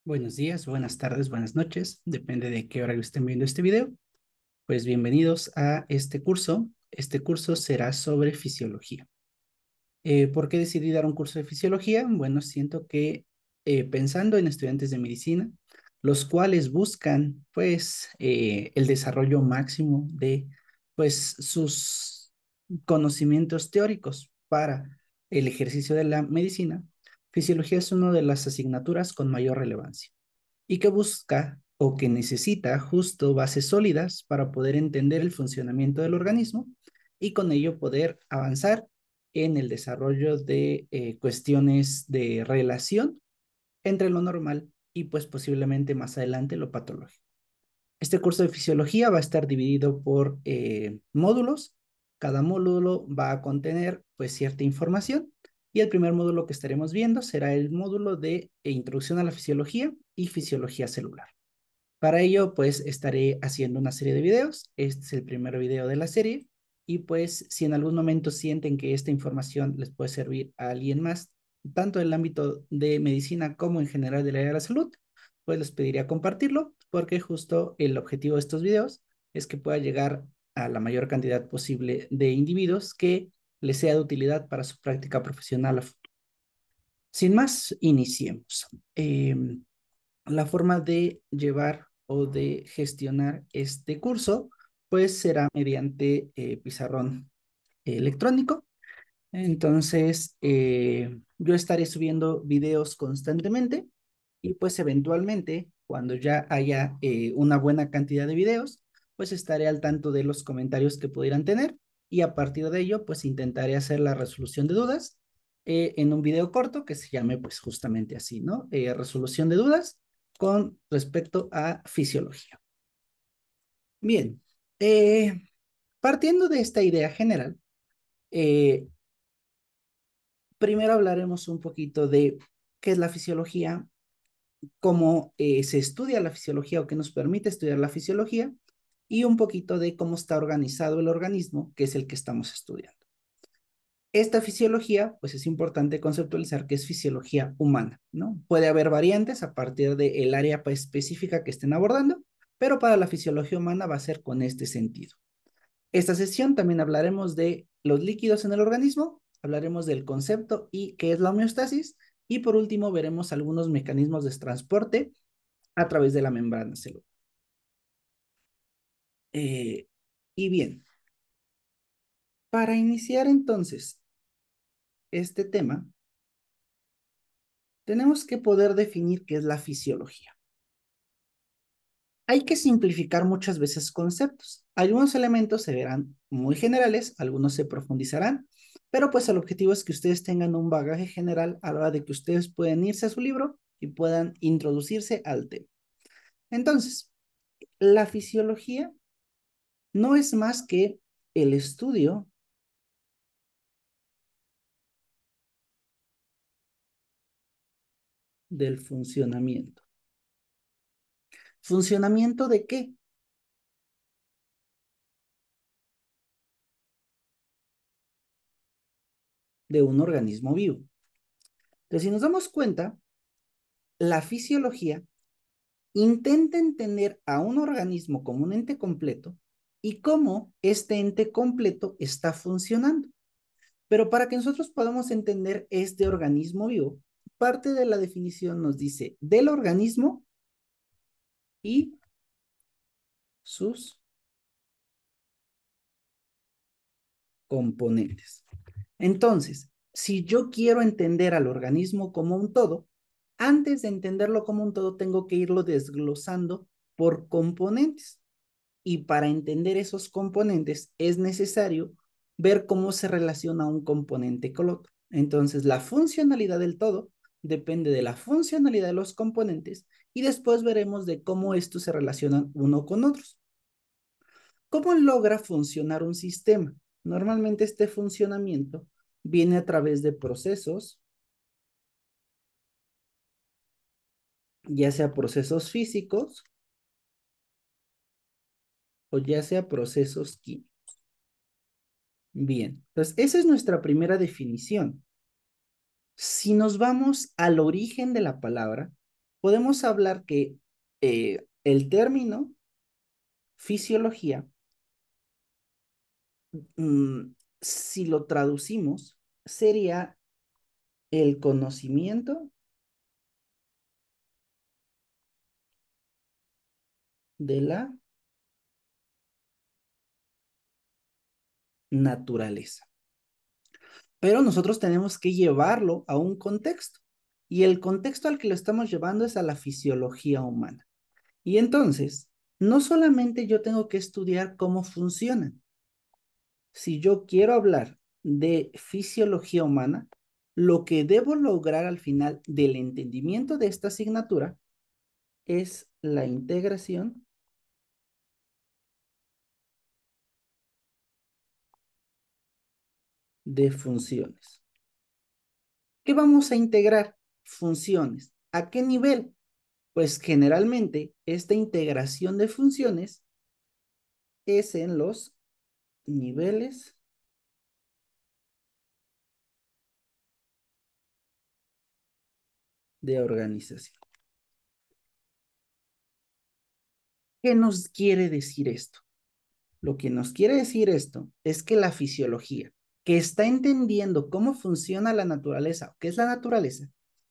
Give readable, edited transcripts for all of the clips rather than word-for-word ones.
Buenos días, buenas tardes, buenas noches, depende de qué hora estén viendo este video. Pues bienvenidos a este curso. Este curso será sobre fisiología. ¿Por qué decidí dar un curso de fisiología? Bueno, siento que pensando en estudiantes de medicina, los cuales buscan pues el desarrollo máximo de pues sus conocimientos teóricos para el ejercicio de la medicina, fisiología es una de las asignaturas con mayor relevancia y que busca o que necesita justo bases sólidas para poder entender el funcionamiento del organismo y con ello poder avanzar en el desarrollo de cuestiones de relación entre lo normal y pues posiblemente más adelante lo patológico. Este curso de fisiología va a estar dividido por módulos. Cada módulo va a contener pues cierta información y el primer módulo que estaremos viendo será el módulo de introducción a la fisiología y fisiología celular. Para ello, pues estaré haciendo una serie de videos. Este es el primer video de la serie. Y pues si en algún momento sienten que esta información les puede servir a alguien más, tanto en el ámbito de medicina como en general del área de la salud, pues les pediría compartirlo, porque justo el objetivo de estos videos es que pueda llegar a la mayor cantidad posible de individuos que les sea de utilidad para su práctica profesional a futuro. Sin más, iniciemos. La forma de llevar o de gestionar este curso, pues será mediante pizarrón electrónico. Entonces, yo estaré subiendo videos constantemente y pues eventualmente, cuando ya haya una buena cantidad de videos, pues estaré al tanto de los comentarios que pudieran tener y a partir de ello, pues intentaré hacer la resolución de dudas en un video corto que se llame pues justamente así, ¿no? Resolución de dudas con respecto a fisiología. Bien, eh, partiendo de esta idea general, eh, primero hablaremos un poquito de qué es la fisiología, cómo se estudia la fisiología o qué nos permite estudiar la fisiología y un poquito de cómo está organizado el organismo, que es el que estamos estudiando. Esta fisiología, pues es importante conceptualizar que es fisiología humana, ¿no? Puede haber variantes a partir del área específica que estén abordando, pero para la fisiología humana va a ser con este sentido. Esta sesión también hablaremos de los líquidos en el organismo, hablaremos del concepto y qué es la homeostasis, y por último veremos algunos mecanismos de transporte a través de la membrana celular. Eh, y bien, para iniciar entonces este tema, tenemos que poder definir qué es la fisiología. Hay que simplificar muchas veces conceptos. Algunos elementos se verán muy generales, algunos se profundizarán, pero pues el objetivo es que ustedes tengan un bagaje general a la hora de que ustedes puedan irse a su libro y puedan introducirse al tema. Entonces, la fisiología no es más que el estudio del funcionamiento. ¿Funcionamiento de qué? De un organismo vivo. Entonces, si nos damos cuenta, la fisiología intenta entender a un organismo como un ente completo y cómo este ente completo está funcionando. Pero para que nosotros podamos entender este organismo vivo, parte de la definición nos dice del organismo y sus componentes. Entonces, si yo quiero entender al organismo como un todo, antes de entenderlo como un todo, tengo que irlo desglosando por componentes. Y para entender esos componentes es necesario ver cómo se relaciona un componente con otro. Entonces, la funcionalidad del todo depende de la funcionalidad de los componentes y después veremos de cómo estos se relacionan uno con otros. ¿Cómo logra funcionar un sistema? Normalmente este funcionamiento viene a través de procesos, ya sea procesos físicos o ya sea procesos químicos. Bien, entonces esa es nuestra primera definición. Si nos vamos al origen de la palabra, podemos hablar que el término fisiología, mm, si lo traducimos, sería el conocimiento de la naturaleza. Pero nosotros tenemos que llevarlo a un contexto. Y el contexto al que lo estamos llevando es a la fisiología humana. Y entonces, no solamente yo tengo que estudiar cómo funcionan. Si yo quiero hablar de fisiología humana, lo que debo lograr al final del entendimiento de esta asignatura es la integración de funciones. ¿Qué vamos a integrar? Funciones. ¿A qué nivel? Pues generalmente esta integración de funciones es en los niveles de organización. ¿Qué nos quiere decir esto? Lo que nos quiere decir esto es que la fisiología, que está entendiendo cómo funciona la naturaleza, qué es la naturaleza,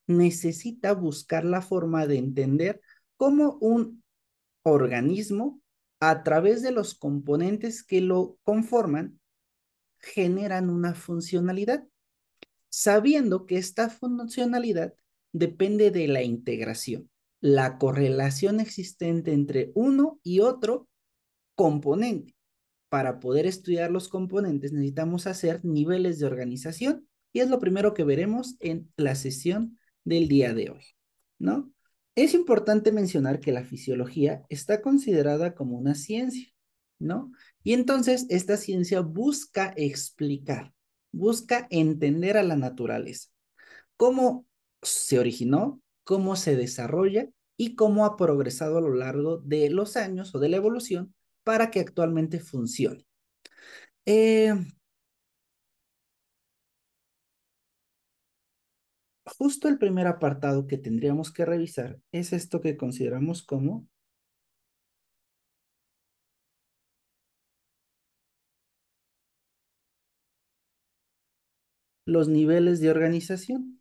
necesita buscar la forma de entender cómo un organismo, a través de los componentes que lo conforman, generan una funcionalidad, sabiendo que esta funcionalidad depende de la integración, la correlación existente entre uno y otro componente. Para poder estudiar los componentes necesitamos hacer niveles de organización y es lo primero que veremos en la sesión del día de hoy, ¿no? Es importante mencionar que la fisiología está considerada como una ciencia, ¿no? Y entonces esta ciencia busca explicar, busca entender a la naturaleza, cómo se originó, cómo se desarrolla y cómo ha progresado a lo largo de los años o de la evolución para que actualmente funcione. Eh, Justo el primer apartado que tendríamos que revisar es esto que consideramos como los niveles de organización,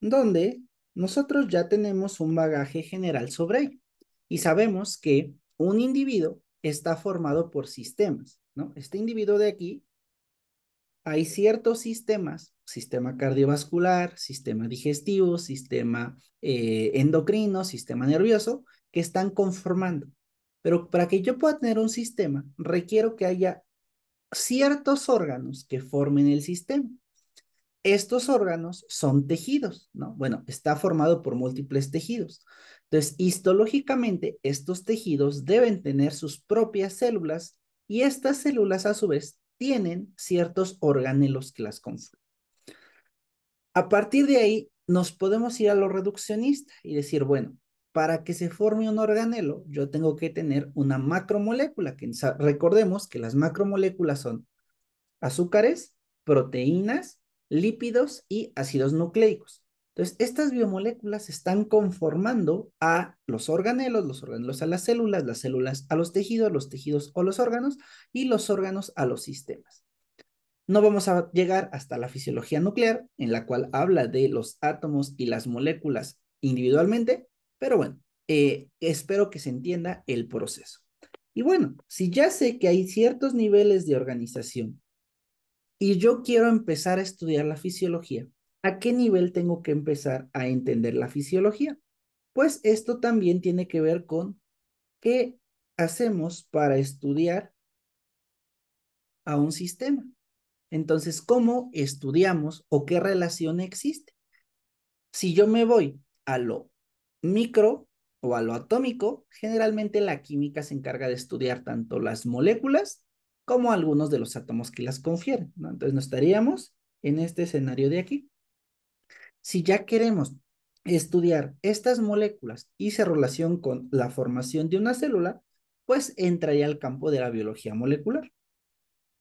donde nosotros ya tenemos un bagaje general sobre ello y sabemos que un individuo está formado por sistemas, ¿no? Este individuo de aquí, hay ciertos sistemas, sistema cardiovascular, sistema digestivo, sistema endocrino, sistema nervioso, que están conformando. Pero para que yo pueda tener un sistema, requiero que haya ciertos órganos que formen el sistema. Estos órganos son tejidos, ¿no? Bueno, está formado por múltiples tejidos. Entonces, histológicamente, estos tejidos deben tener sus propias células y estas células, a su vez, tienen ciertos organelos que las conforman. A partir de ahí, nos podemos ir a lo reduccionista y decir, bueno, para que se forme un organelo, yo tengo que tener una macromolécula, que recordemos que las macromoléculas son azúcares, proteínas, lípidos y ácidos nucleicos. Entonces, estas biomoléculas están conformando a los organelos a las células a los tejidos o los órganos y los órganos a los sistemas. No vamos a llegar hasta la fisiología nuclear, en la cual habla de los átomos y las moléculas individualmente, pero bueno, espero que se entienda el proceso. Y bueno, si ya sé que hay ciertos niveles de organización y yo quiero empezar a estudiar la fisiología, ¿a qué nivel tengo que empezar a entender la fisiología? Pues esto también tiene que ver con qué hacemos para estudiar a un sistema. Entonces, ¿cómo estudiamos o qué relación existe? Si yo me voy a lo micro o a lo atómico, generalmente la química se encarga de estudiar tanto las moléculas como algunos de los átomos que las confieren, ¿no? Entonces, nos estaríamos en este escenario de aquí. Si ya queremos estudiar estas moléculas y su relación con la formación de una célula, pues entraría al campo de la biología molecular.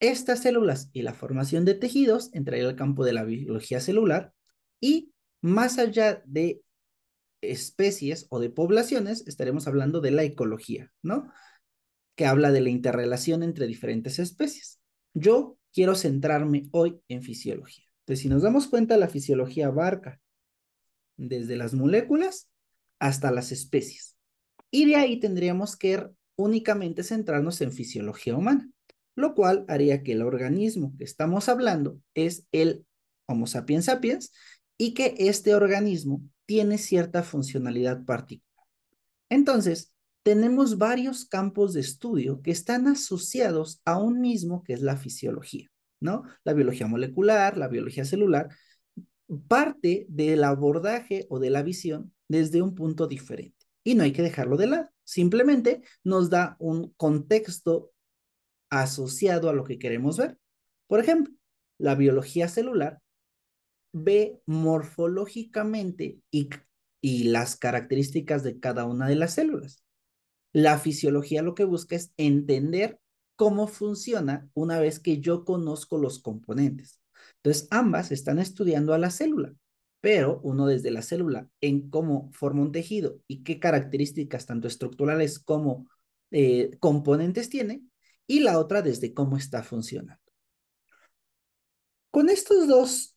Estas células y la formación de tejidos entraría al campo de la biología celular y más allá de especies o de poblaciones, estaremos hablando de la ecología, ¿no? Que habla de la interrelación entre diferentes especies. Yo quiero centrarme hoy en fisiología. Entonces, si nos damos cuenta, la fisiología abarca desde las moléculas hasta las especies. Y de ahí tendríamos que únicamente centrarnos en fisiología humana, lo cual haría que el organismo que estamos hablando es el Homo sapiens sapiens y que este organismo tiene cierta funcionalidad particular. Entonces, tenemos varios campos de estudio que están asociados a un mismo, que es la fisiología, ¿no? La biología molecular, la biología celular, parte del abordaje o de la visión desde un punto diferente. Y no hay que dejarlo de lado, simplemente nos da un contexto asociado a lo que queremos ver. Por ejemplo, la biología celular ve morfológicamente y las características de cada una de las células. La fisiología lo que busca es entender cómo funciona una vez que yo conozco los componentes. Entonces, ambas están estudiando a la célula, pero uno desde la célula en cómo forma un tejido y qué características tanto estructurales como componentes tiene, y la otra desde cómo está funcionando. Con estos dos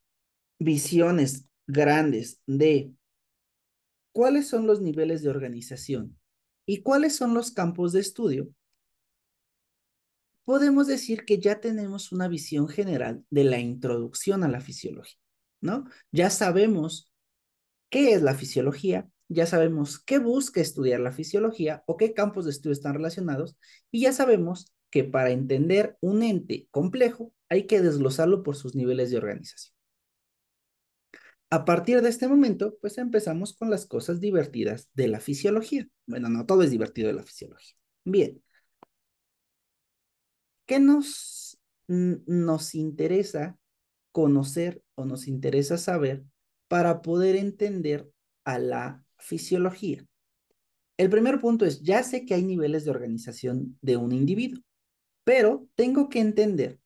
visiones grandes de cuáles son los niveles de organización y cuáles son los campos de estudio, podemos decir que ya tenemos una visión general de la introducción a la fisiología, ¿no? Ya sabemos qué es la fisiología, ya sabemos qué busca estudiar la fisiología o qué campos de estudio están relacionados, y ya sabemos que para entender un ente complejo hay que desglosarlo por sus niveles de organización. A partir de este momento, pues empezamos con las cosas divertidas de la fisiología. Bueno, no todo es divertido de la fisiología. Bien, ¿qué nos interesa conocer o nos interesa saber para poder entender a la fisiología? El primer punto es, ya sé que hay niveles de organización de un individuo, pero tengo que entender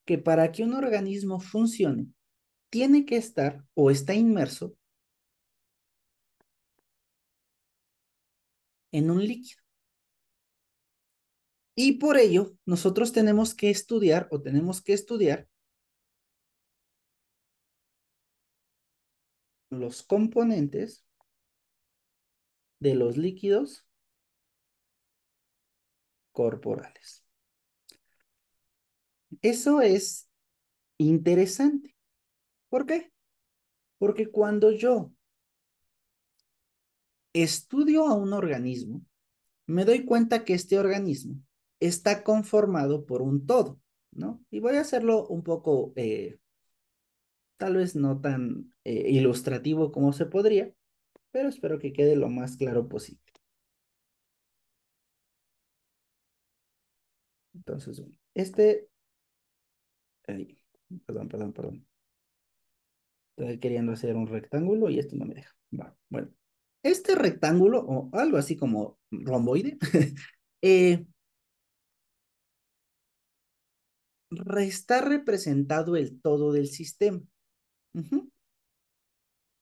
que para que un organismo funcione, tiene que estar o está inmerso en un líquido. Y por ello, nosotros tenemos que estudiar o tenemos que estudiar los componentes de los líquidos corporales. Eso es interesante. ¿Por qué? Porque cuando yo estudio a un organismo, me doy cuenta que este organismo está conformado por un todo, ¿no? Y voy a hacerlo un poco, tal vez no tan ilustrativo como se podría, pero espero que quede lo más claro posible. Entonces, bueno, ay, perdón. Estoy queriendo hacer un rectángulo y esto no me deja. Va, bueno, este rectángulo o algo así como romboide, eh, está representado el todo del sistema. Ujú.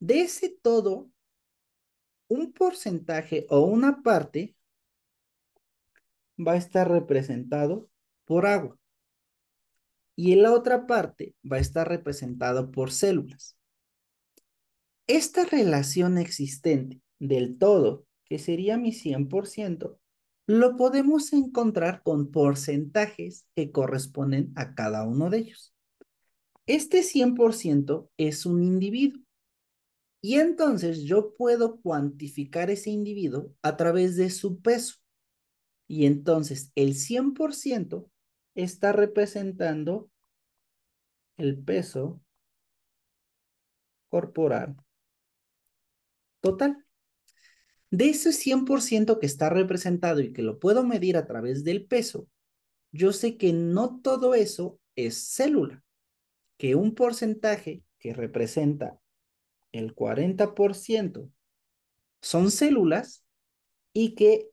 De ese todo, un porcentaje o una parte va a estar representado por agua y en la otra parte va a estar representado por células. Esta relación existente del todo, que sería mi 100%, lo podemos encontrar con porcentajes que corresponden a cada uno de ellos. Este 100% es un individuo. Y entonces yo puedo cuantificar ese individuo a través de su peso. Y entonces el 100% está representando el peso corporal total. De ese 100% que está representado y que lo puedo medir a través del peso, yo sé que no todo eso es célula, que un porcentaje que representa el 40% son células y que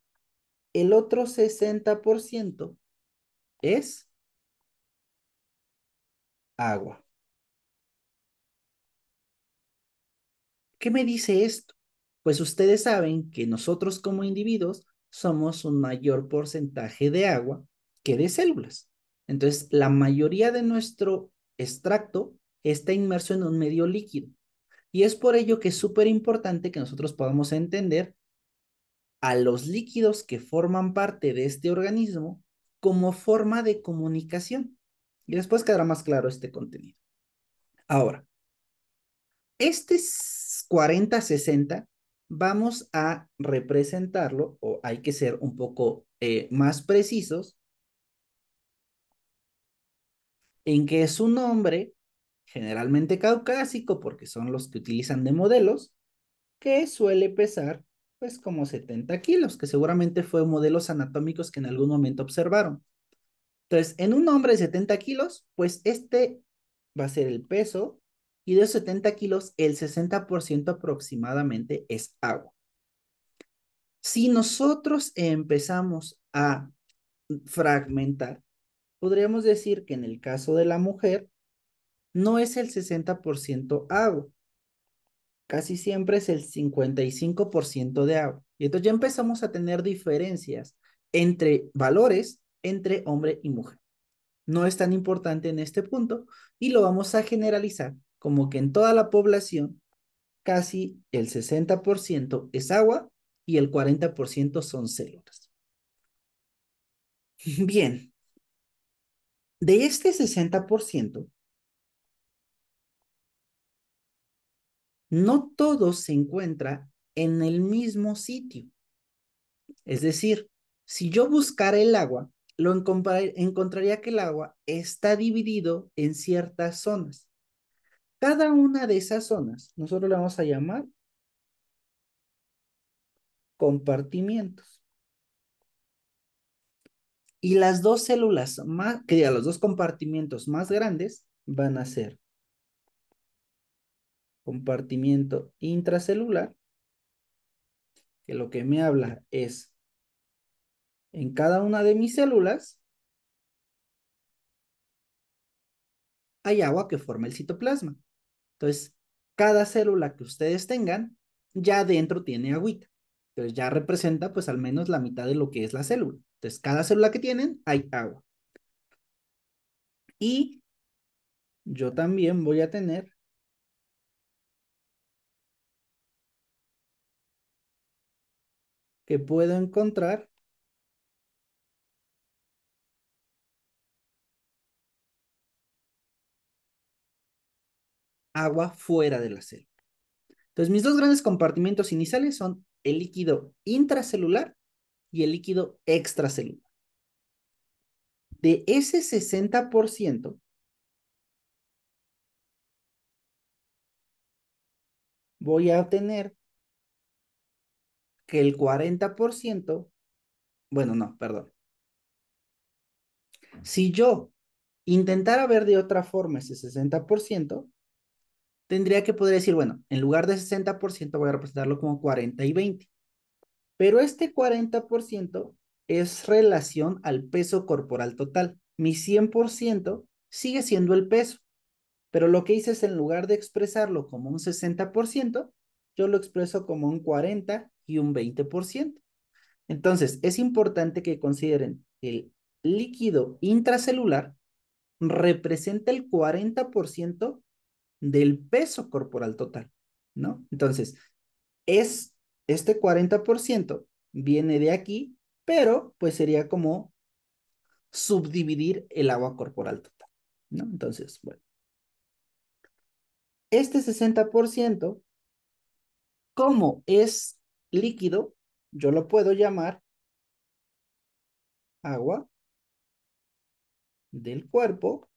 el otro 60% es agua. ¿Qué me dice esto? Pues ustedes saben que nosotros como individuos somos un mayor porcentaje de agua que de células. Entonces, la mayoría de nuestro extracto está inmerso en un medio líquido. Y es por ello que es súper importante que nosotros podamos entender a los líquidos que forman parte de este organismo como forma de comunicación. Y después quedará más claro este contenido. Ahora, este 40-60 vamos a representarlo, o hay que ser un poco más precisos, en que es un hombre generalmente caucásico, porque son los que utilizan de modelos, que suele pesar pues como 70 kilos, que seguramente fue modelos anatómicos que en algún momento observaron. Entonces, en un hombre de 70 kilos, pues este va a ser el peso, y de esos 70 kilos, el 60% aproximadamente es agua. Si nosotros empezamos a fragmentar, podríamos decir que en el caso de la mujer, no es el 60% agua, casi siempre es el 55% de agua. Y entonces ya empezamos a tener diferencias entre valores entre hombre y mujer. No es tan importante en este punto y lo vamos a generalizar como que en toda la población casi el 60% es agua y el 40% son células. Bien, de este 60%, no todo se encuentra en el mismo sitio. Es decir, si yo buscara el agua, encontraría que el agua está dividido en ciertas zonas. Cada una de esas zonas, nosotros le vamos a llamar compartimientos. Y las dos células más, que diga, los dos compartimientos más grandes van a ser compartimiento intracelular, que lo que me habla es en cada una de mis células hay agua que forma el citoplasma. Entonces, cada célula que ustedes tengan, ya dentro tiene agüita. Entonces, ya representa pues al menos la mitad de lo que es la célula. Entonces, cada célula que tienen, hay agua. Y yo también voy a tener que puedo encontrar agua fuera de la célula. Entonces, mis dos grandes compartimientos iniciales son el líquido intracelular y el líquido extracelular. De ese 60%, voy a obtener que el 40%, bueno, no, perdón. Si yo intentara ver de otra forma ese 60%, tendría que poder decir, bueno, en lugar de 60% voy a representarlo como 40 y 20. Pero este 40% es relación al peso corporal total. Mi 100% sigue siendo el peso, pero lo que hice es en lugar de expresarlo como un 60%, yo lo expreso como un 40 y un 20%. Entonces, es importante que consideren el líquido intracelular representa el 40% del peso corporal total, ¿no? Entonces, es este 40% viene de aquí, pero pues sería como subdividir el agua corporal total, ¿no? Entonces, bueno, este 60%, como es líquido, yo lo puedo llamar agua del cuerpo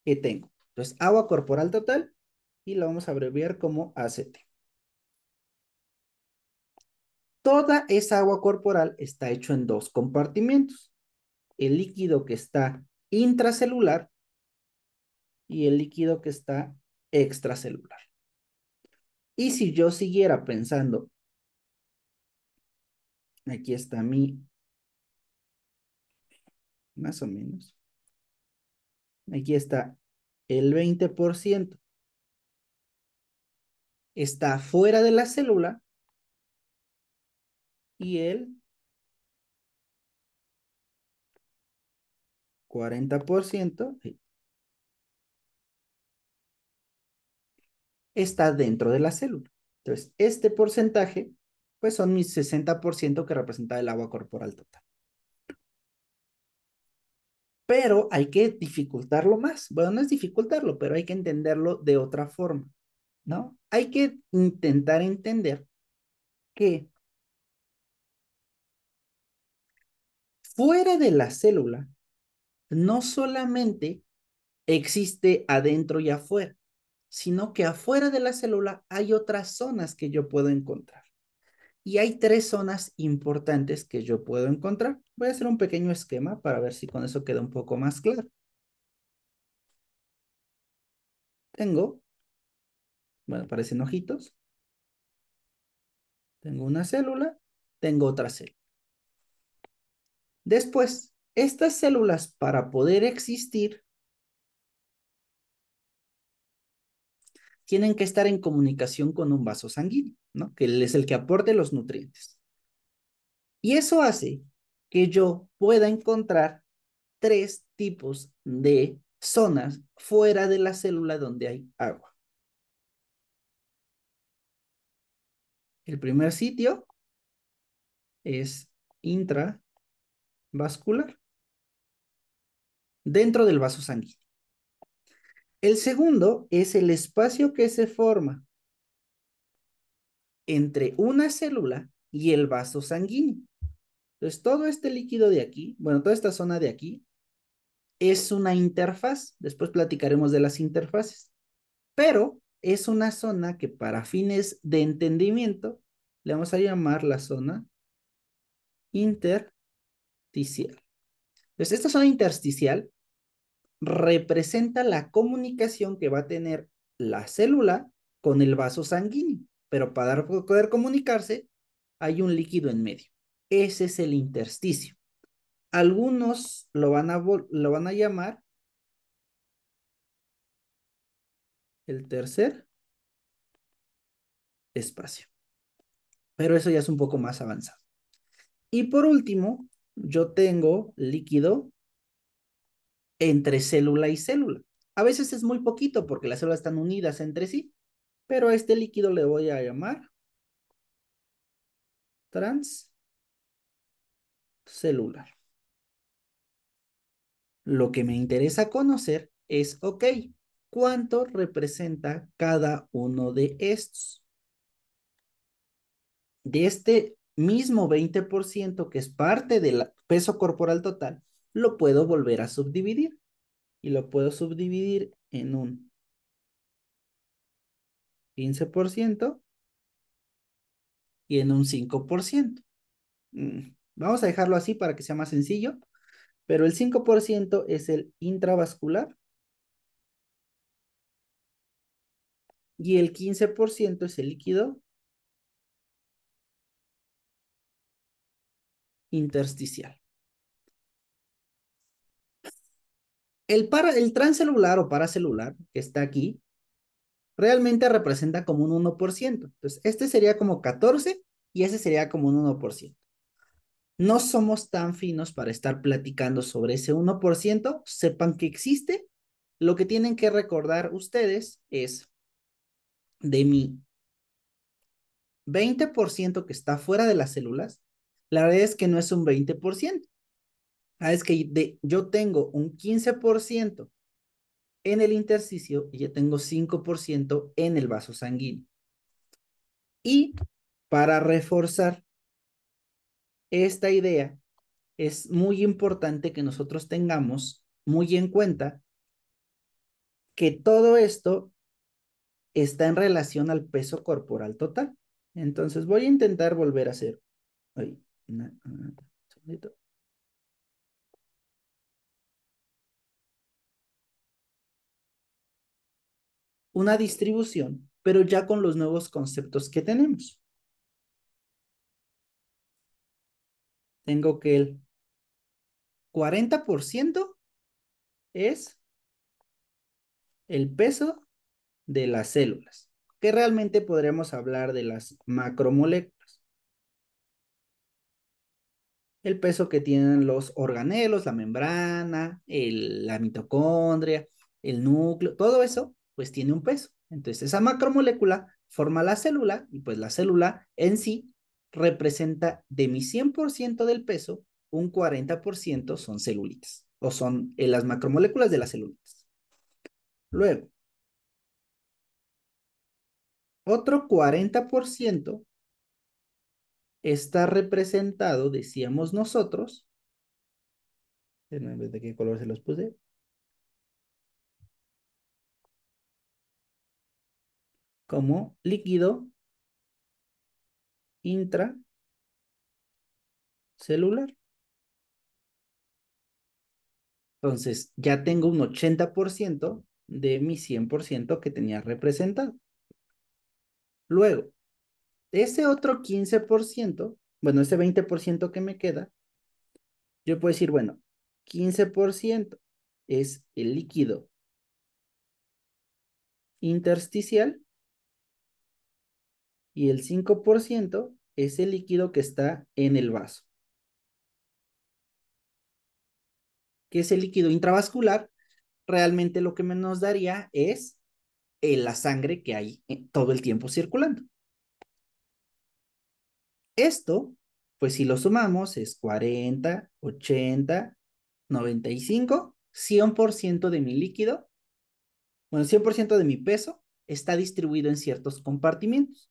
que tengo. Entonces, agua corporal total y lo vamos a abreviar como ACT. Toda esa agua corporal está hecho en dos compartimientos. El líquido que está intracelular y el líquido que está extracelular. Y si yo siguiera pensando, aquí está mi, más o menos, aquí está el 20% está fuera de la célula y el 40% está dentro de la célula. Entonces, este porcentaje, pues son mis 60% que representa el agua corporal total. Pero hay que dificultarlo más. Bueno, no es dificultarlo, pero hay que entenderlo de otra forma, ¿no? Hay que intentar entender que fuera de la célula no solamente existe adentro y afuera, sino que afuera de la célula hay otras zonas que yo puedo encontrar. Y hay tres zonas importantes que yo puedo encontrar. Voy a hacer un pequeño esquema para ver si con eso queda un poco más claro. Tengo, bueno, parecen ojitos. Tengo una célula, tengo otra célula. Después, estas células para poder existir tienen que estar en comunicación con un vaso sanguíneo, ¿no? Que es el que aporte los nutrientes. Y eso hace que yo pueda encontrar tres tipos de zonas fuera de la célula donde hay agua. El primer sitio es intravascular, dentro del vaso sanguíneo. El segundo es el espacio que se forma entre una célula y el vaso sanguíneo. Entonces, todo este líquido de aquí, bueno, toda esta zona de aquí, es una interfaz. Después platicaremos de las interfaces. Pero es una zona que para fines de entendimiento le vamos a llamar la zona intersticial. Entonces, esta zona intersticial representa la comunicación que va a tener la célula con el vaso sanguíneo, pero para poder comunicarse hay un líquido en medio. Ese es el intersticio. Algunos lo van a llamar el tercer espacio, pero eso ya es un poco más avanzado. Y por último, yo tengo líquido entre célula y célula. A veces es muy poquito porque las células están unidas entre sí, pero a este líquido le voy a llamar transcelular. Lo que me interesa conocer es, ok, ¿cuánto representa cada uno de estos? De este mismo 20% que es parte del peso corporal total, lo puedo volver a subdividir. Y lo puedo subdividir en un 15% y en un 5%. Vamos a dejarlo así para que sea más sencillo, pero el 5% es el intravascular y el 15% es el líquido intersticial. El transcelular o paracelular que está aquí realmente representa como un 1%. Entonces, este sería como 14 y ese sería como un 1%. No somos tan finos para estar platicando sobre ese 1%. Sepan que existe. Lo que tienen que recordar ustedes es de mi 20% que está fuera de las células, la verdad es que no es un 20%. Es que yo tengo un 15% en el intersticio y yo tengo 5% en el vaso sanguíneo. Y para reforzar esta idea, es muy importante que nosotros tengamos muy en cuenta que todo esto está en relación al peso corporal total. Entonces voy a intentar volver a hacer ay, segundito. Una distribución, pero ya con los nuevos conceptos que tenemos. Tengo que el 40% es el peso de las células. que realmente podríamos hablar de las macromoléculas. El peso que tienen los organelos, la membrana, la mitocondria, el núcleo, todo eso, pues tiene un peso. Entonces, esa macromolécula forma la célula y pues la célula en sí representa de mi 100% del peso, un 40% son celulitas o son las macromoléculas de las celulitas. Luego, otro 40% está representado, decíamos nosotros, en vez de qué color se los puse, como líquido intracelular. Entonces, ya tengo un 80% de mi 100% que tenía representado. Luego, ese otro 15%, bueno, ese 20% que me queda, yo puedo decir, bueno, 15% es el líquido intersticial y el 5% es el líquido que está en el vaso. Que es el líquido intravascular, realmente lo que nos daría es la sangre que hay todo el tiempo circulando. Esto, pues si lo sumamos, es 40, 80, 95, 100% de mi líquido, bueno, 100% de mi peso está distribuido en ciertos compartimentos.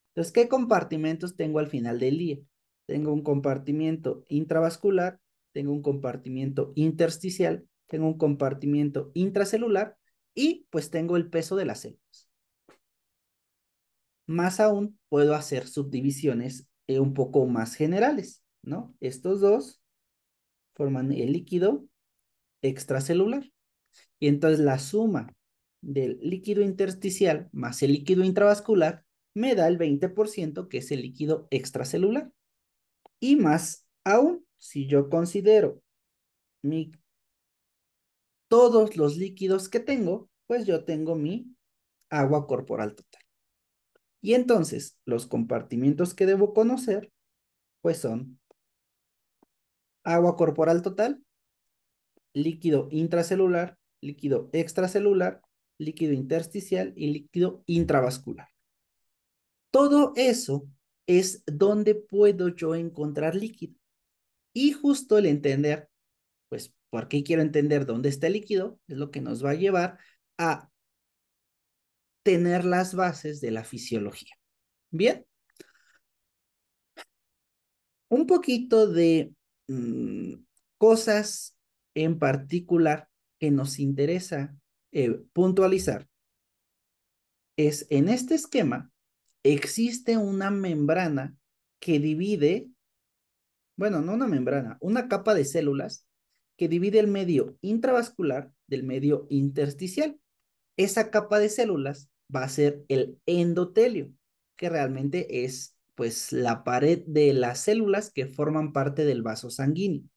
Entonces, ¿qué compartimentos tengo al final del día? Tengo un compartimiento intravascular, tengo un compartimiento intersticial, tengo un compartimiento intracelular y pues tengo el peso de las células. Más aún, puedo hacer subdivisiones un poco más generales, ¿no? Estos dos forman el líquido extracelular. Y entonces la suma del líquido intersticial más el líquido intravascular me da el 20% que es el líquido extracelular. Y más aún, si yo considero mi, todos los líquidos que tengo, pues yo tengo mi agua corporal total. Y entonces los compartimientos que debo conocer, pues son agua corporal total, líquido intracelular, líquido extracelular, líquido intersticial y líquido intravascular. Todo eso es donde puedo yo encontrar líquido. Y justo el entender, pues, ¿por qué quiero entender dónde está el líquido? Es lo que nos va a llevar a tener las bases de la fisiología. Bien, un poquito de cosas en particular que nos interesa puntualizar es en este esquema existe una membrana que divide, bueno, no una membrana, una capa de células que divide el medio intravascular del medio intersticial. Esa capa de células va a ser el endotelio, que realmente es pues la pared de las células que forman parte del vaso sanguíneo.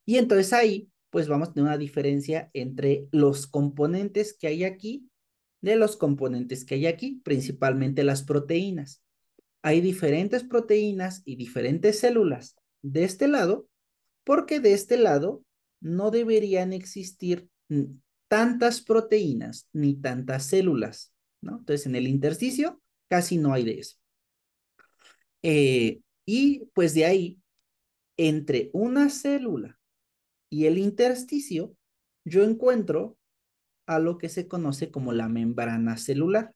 Y entonces ahí pues vamos a tener una diferencia entre los componentes que hay aquí de los componentes que hay aquí, principalmente las proteínas. Hay diferentes proteínas y diferentes células de este lado, porque de este lado no deberían existir tantas proteínas ni tantas células, ¿no? Entonces, en el intersticio casi no hay de eso. Y pues de ahí, entre una célula y el intersticio, yo encuentro a lo que se conoce como la membrana celular.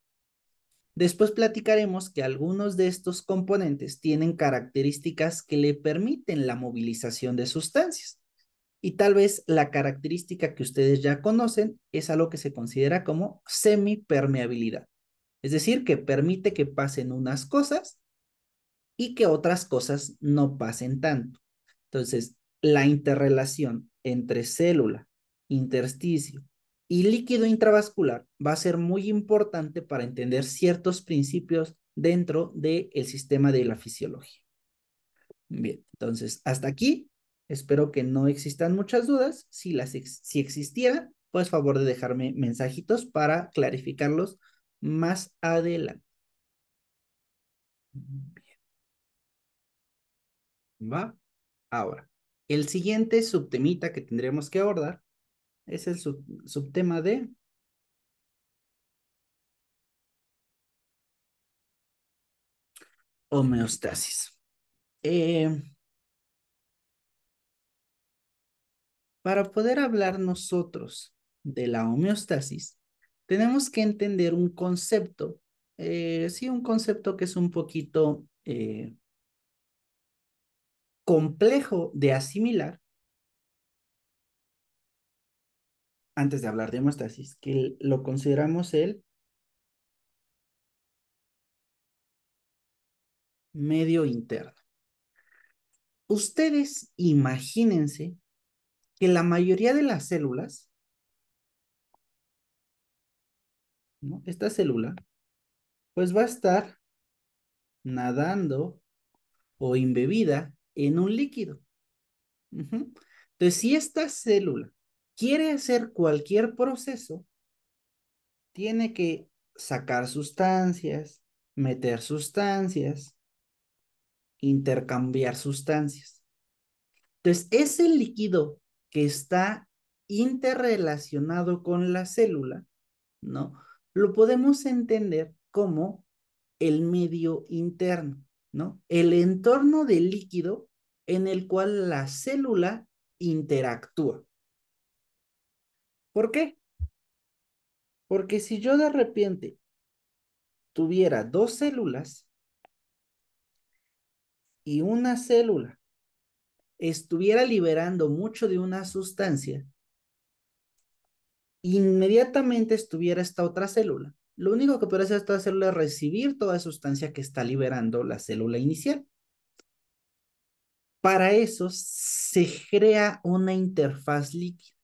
Después platicaremos que algunos de estos componentes tienen características que le permiten la movilización de sustancias. Y tal vez la característica que ustedes ya conocen es algo que se considera como semipermeabilidad. Es decir, que permite que pasen unas cosas y que otras cosas no pasen tanto. Entonces, la interrelación entre célula, intersticio y líquido intravascular va a ser muy importante para entender ciertos principios dentro del sistema de la fisiología. Bien, entonces hasta aquí. Espero que no existan muchas dudas. Si existieran, pues favor de dejarme mensajitos para clarificarlos más adelante. ¿Va? Ahora, el siguiente subtemita que tendremos que abordar es el subtema de homeostasis. Eh, para poder hablar nosotros de la homeostasis, tenemos que entender un concepto, sí, un concepto que es un poquito complejo de asimilar antes de hablar de homeostasis, que lo consideramos el medio interno. Ustedes imagínense que la mayoría de las células, ¿no? Esta célula, pues va a estar nadando o embebida en un líquido. Ujú. Entonces, si esta célula quiere hacer cualquier proceso, tiene que sacar sustancias, meter sustancias, intercambiar sustancias. Entonces, ese líquido que está interrelacionado con la célula, ¿no? Lo podemos entender como el medio interno, ¿no? El entorno del líquido en el cual la célula interactúa. ¿Por qué? Porque si yo de repente tuviera dos células y una célula estuviera liberando mucho de una sustancia, inmediatamente estuviera esta otra célula. Lo único que puede hacer esta célula es recibir toda sustancia que está liberando la célula inicial. Para eso se crea una interfaz líquida.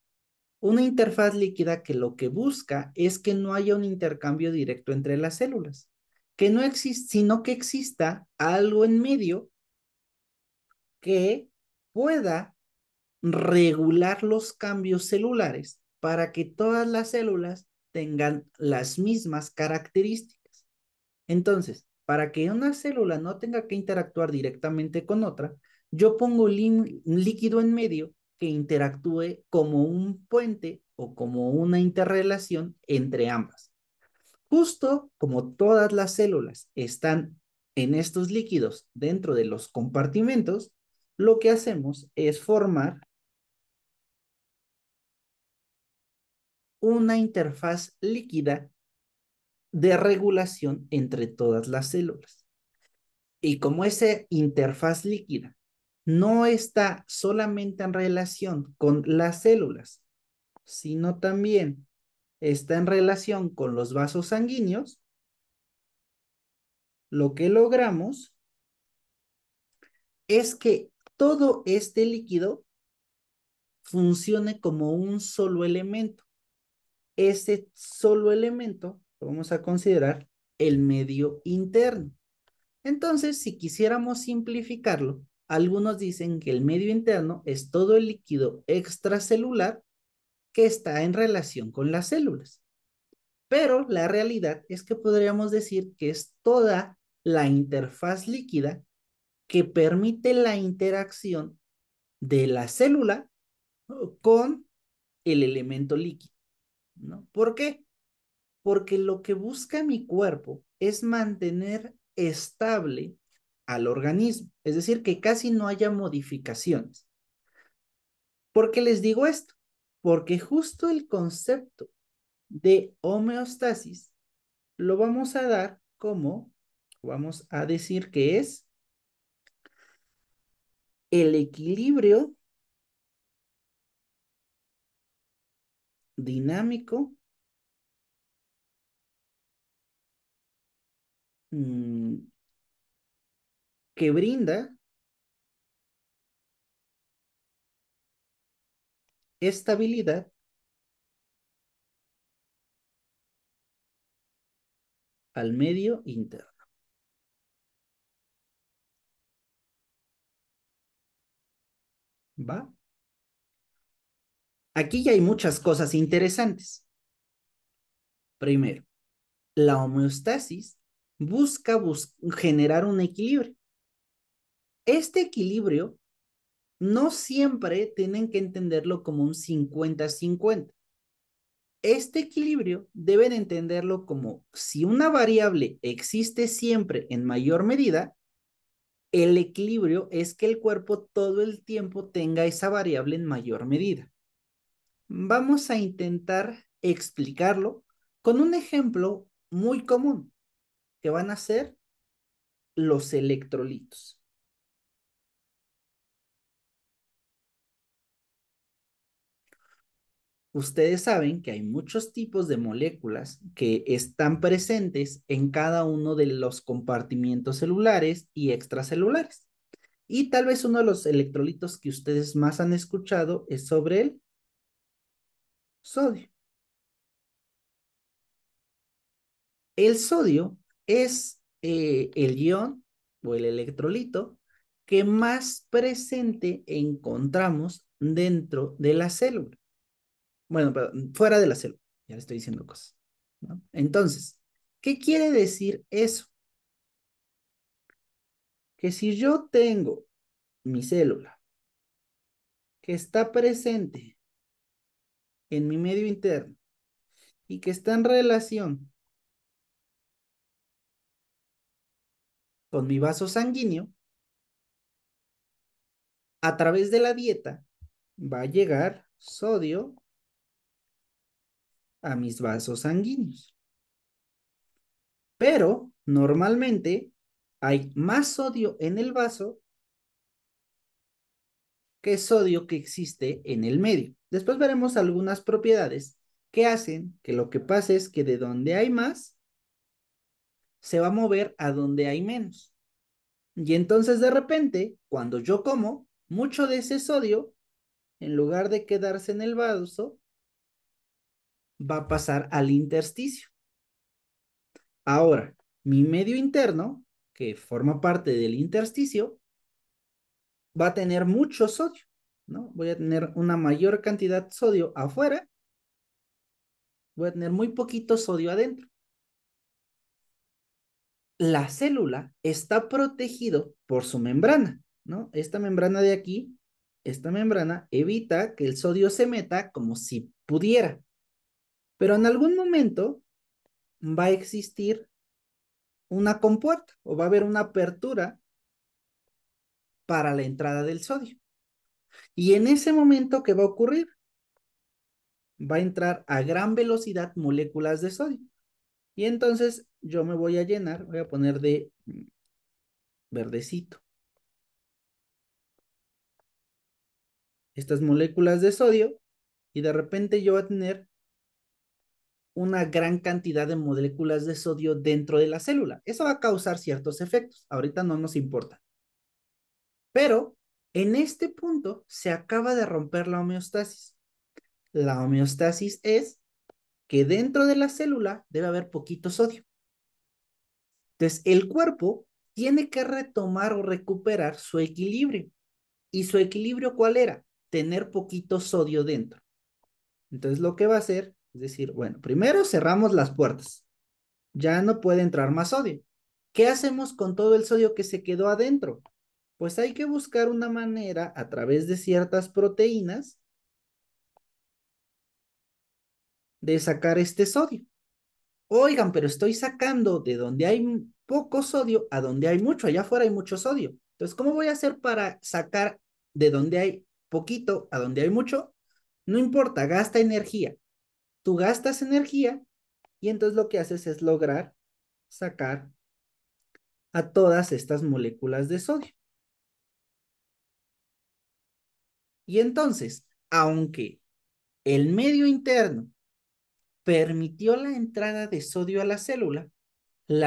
Una interfaz líquida que lo que busca es que no haya un intercambio directo entre las células, que no exista, sino que exista algo en medio que pueda regular los cambios celulares para que todas las células tengan las mismas características. Entonces, para que una célula no tenga que interactuar directamente con otra, yo pongo un líquido en medio que interactúe como un puente o como una interrelación entre ambas. Justo como todas las células están en estos líquidos dentro de los compartimentos, lo que hacemos es formar una interfaz líquida de regulación entre todas las células. Y como esa interfaz líquida no está solamente en relación con las células, sino también está en relación con los vasos sanguíneos, lo que logramos es que todo este líquido funcione como un solo elemento. Ese solo elemento lo vamos a considerar el medio interno. Entonces, si quisiéramos simplificarlo, algunos dicen que el medio interno es todo el líquido extracelular que está en relación con las células. Pero la realidad es que podríamos decir que es toda la interfaz líquida que permite la interacción de la célula con el elemento líquido, ¿no? ¿Por qué? Porque lo que busca mi cuerpo es mantener estable al organismo, es decir, que casi no haya modificaciones. ¿Por qué les digo esto? Porque justo el concepto de homeostasis lo vamos a dar como, vamos a decir que es el equilibrio dinámico mmm, que brinda estabilidad al medio interno. ¿Va? Aquí ya hay muchas cosas interesantes. Primero, La homeostasis busca generar un equilibrio. Este equilibrio no siempre tienen que entenderlo como un 50-50. Este equilibrio deben entenderlo como si una variable existe siempre en mayor medida, el equilibrio es que el cuerpo todo el tiempo tenga esa variable en mayor medida. Vamos a intentar explicarlo con un ejemplo muy común, que van a ser los electrolitos. Ustedes saben que hay muchos tipos de moléculas que están presentes en cada uno de los compartimientos celulares y extracelulares. Y tal vez uno de los electrolitos que ustedes más han escuchado es sobre el sodio. El sodio es el ion o el electrolito que más presente encontramos dentro de la célula. Bueno, pero fuera de la célula, ya le estoy diciendo cosas, ¿no? Entonces, ¿qué quiere decir eso? Que si yo tengo mi célula que está presente en mi medio interno y que está en relación con mi vaso sanguíneo, a través de la dieta va a llegar sodio a mis vasos sanguíneos. Pero normalmente hay más sodio en el vaso que sodio que existe en el medio. Después veremos algunas propiedades que hacen que lo que pase es que de donde hay más, se va a mover a donde hay menos. Y entonces de repente, cuando yo como, mucho de ese sodio, en lugar de quedarse en el vaso, va a pasar al intersticio. Ahora, mi medio interno, que forma parte del intersticio, va a tener mucho sodio, ¿no? Voy a tener una mayor cantidad de sodio afuera, voy a tener muy poquito sodio adentro. La célula está protegido por su membrana, ¿no? Esta membrana de aquí, esta membrana evita que el sodio se meta como si pudiera, pero en algún momento va a existir una compuerta o va a haber una apertura para la entrada del sodio. Y en ese momento, ¿qué va a ocurrir? Va a entrar a gran velocidad moléculas de sodio. Y entonces yo me voy a llenar, voy a poner de verdecito estas moléculas de sodio y de repente yo voy a tener una gran cantidad de moléculas de sodio dentro de la célula. Eso va a causar ciertos efectos. Ahorita no nos importa. Pero en este punto se acaba de romper la homeostasis. La homeostasis es que dentro de la célula debe haber poquito sodio. Entonces, el cuerpo tiene que retomar o recuperar su equilibrio. ¿Y su equilibrio cuál era? Tener poquito sodio dentro. Entonces, lo que va a hacer es decir, bueno, primero cerramos las puertas. Ya no puede entrar más sodio. ¿Qué hacemos con todo el sodio que se quedó adentro? Pues hay que buscar una manera a través de ciertas proteínas de sacar este sodio. Oigan, pero estoy sacando de donde hay poco sodio a donde hay mucho. Allá afuera hay mucho sodio. Entonces, ¿cómo voy a hacer para sacar de donde hay poquito a donde hay mucho? No importa, gasta energía. Tú gastas energía y entonces lo que haces es lograr sacar a todas estas moléculas de sodio. Y entonces, aunque el medio interno permitió la entrada de sodio a la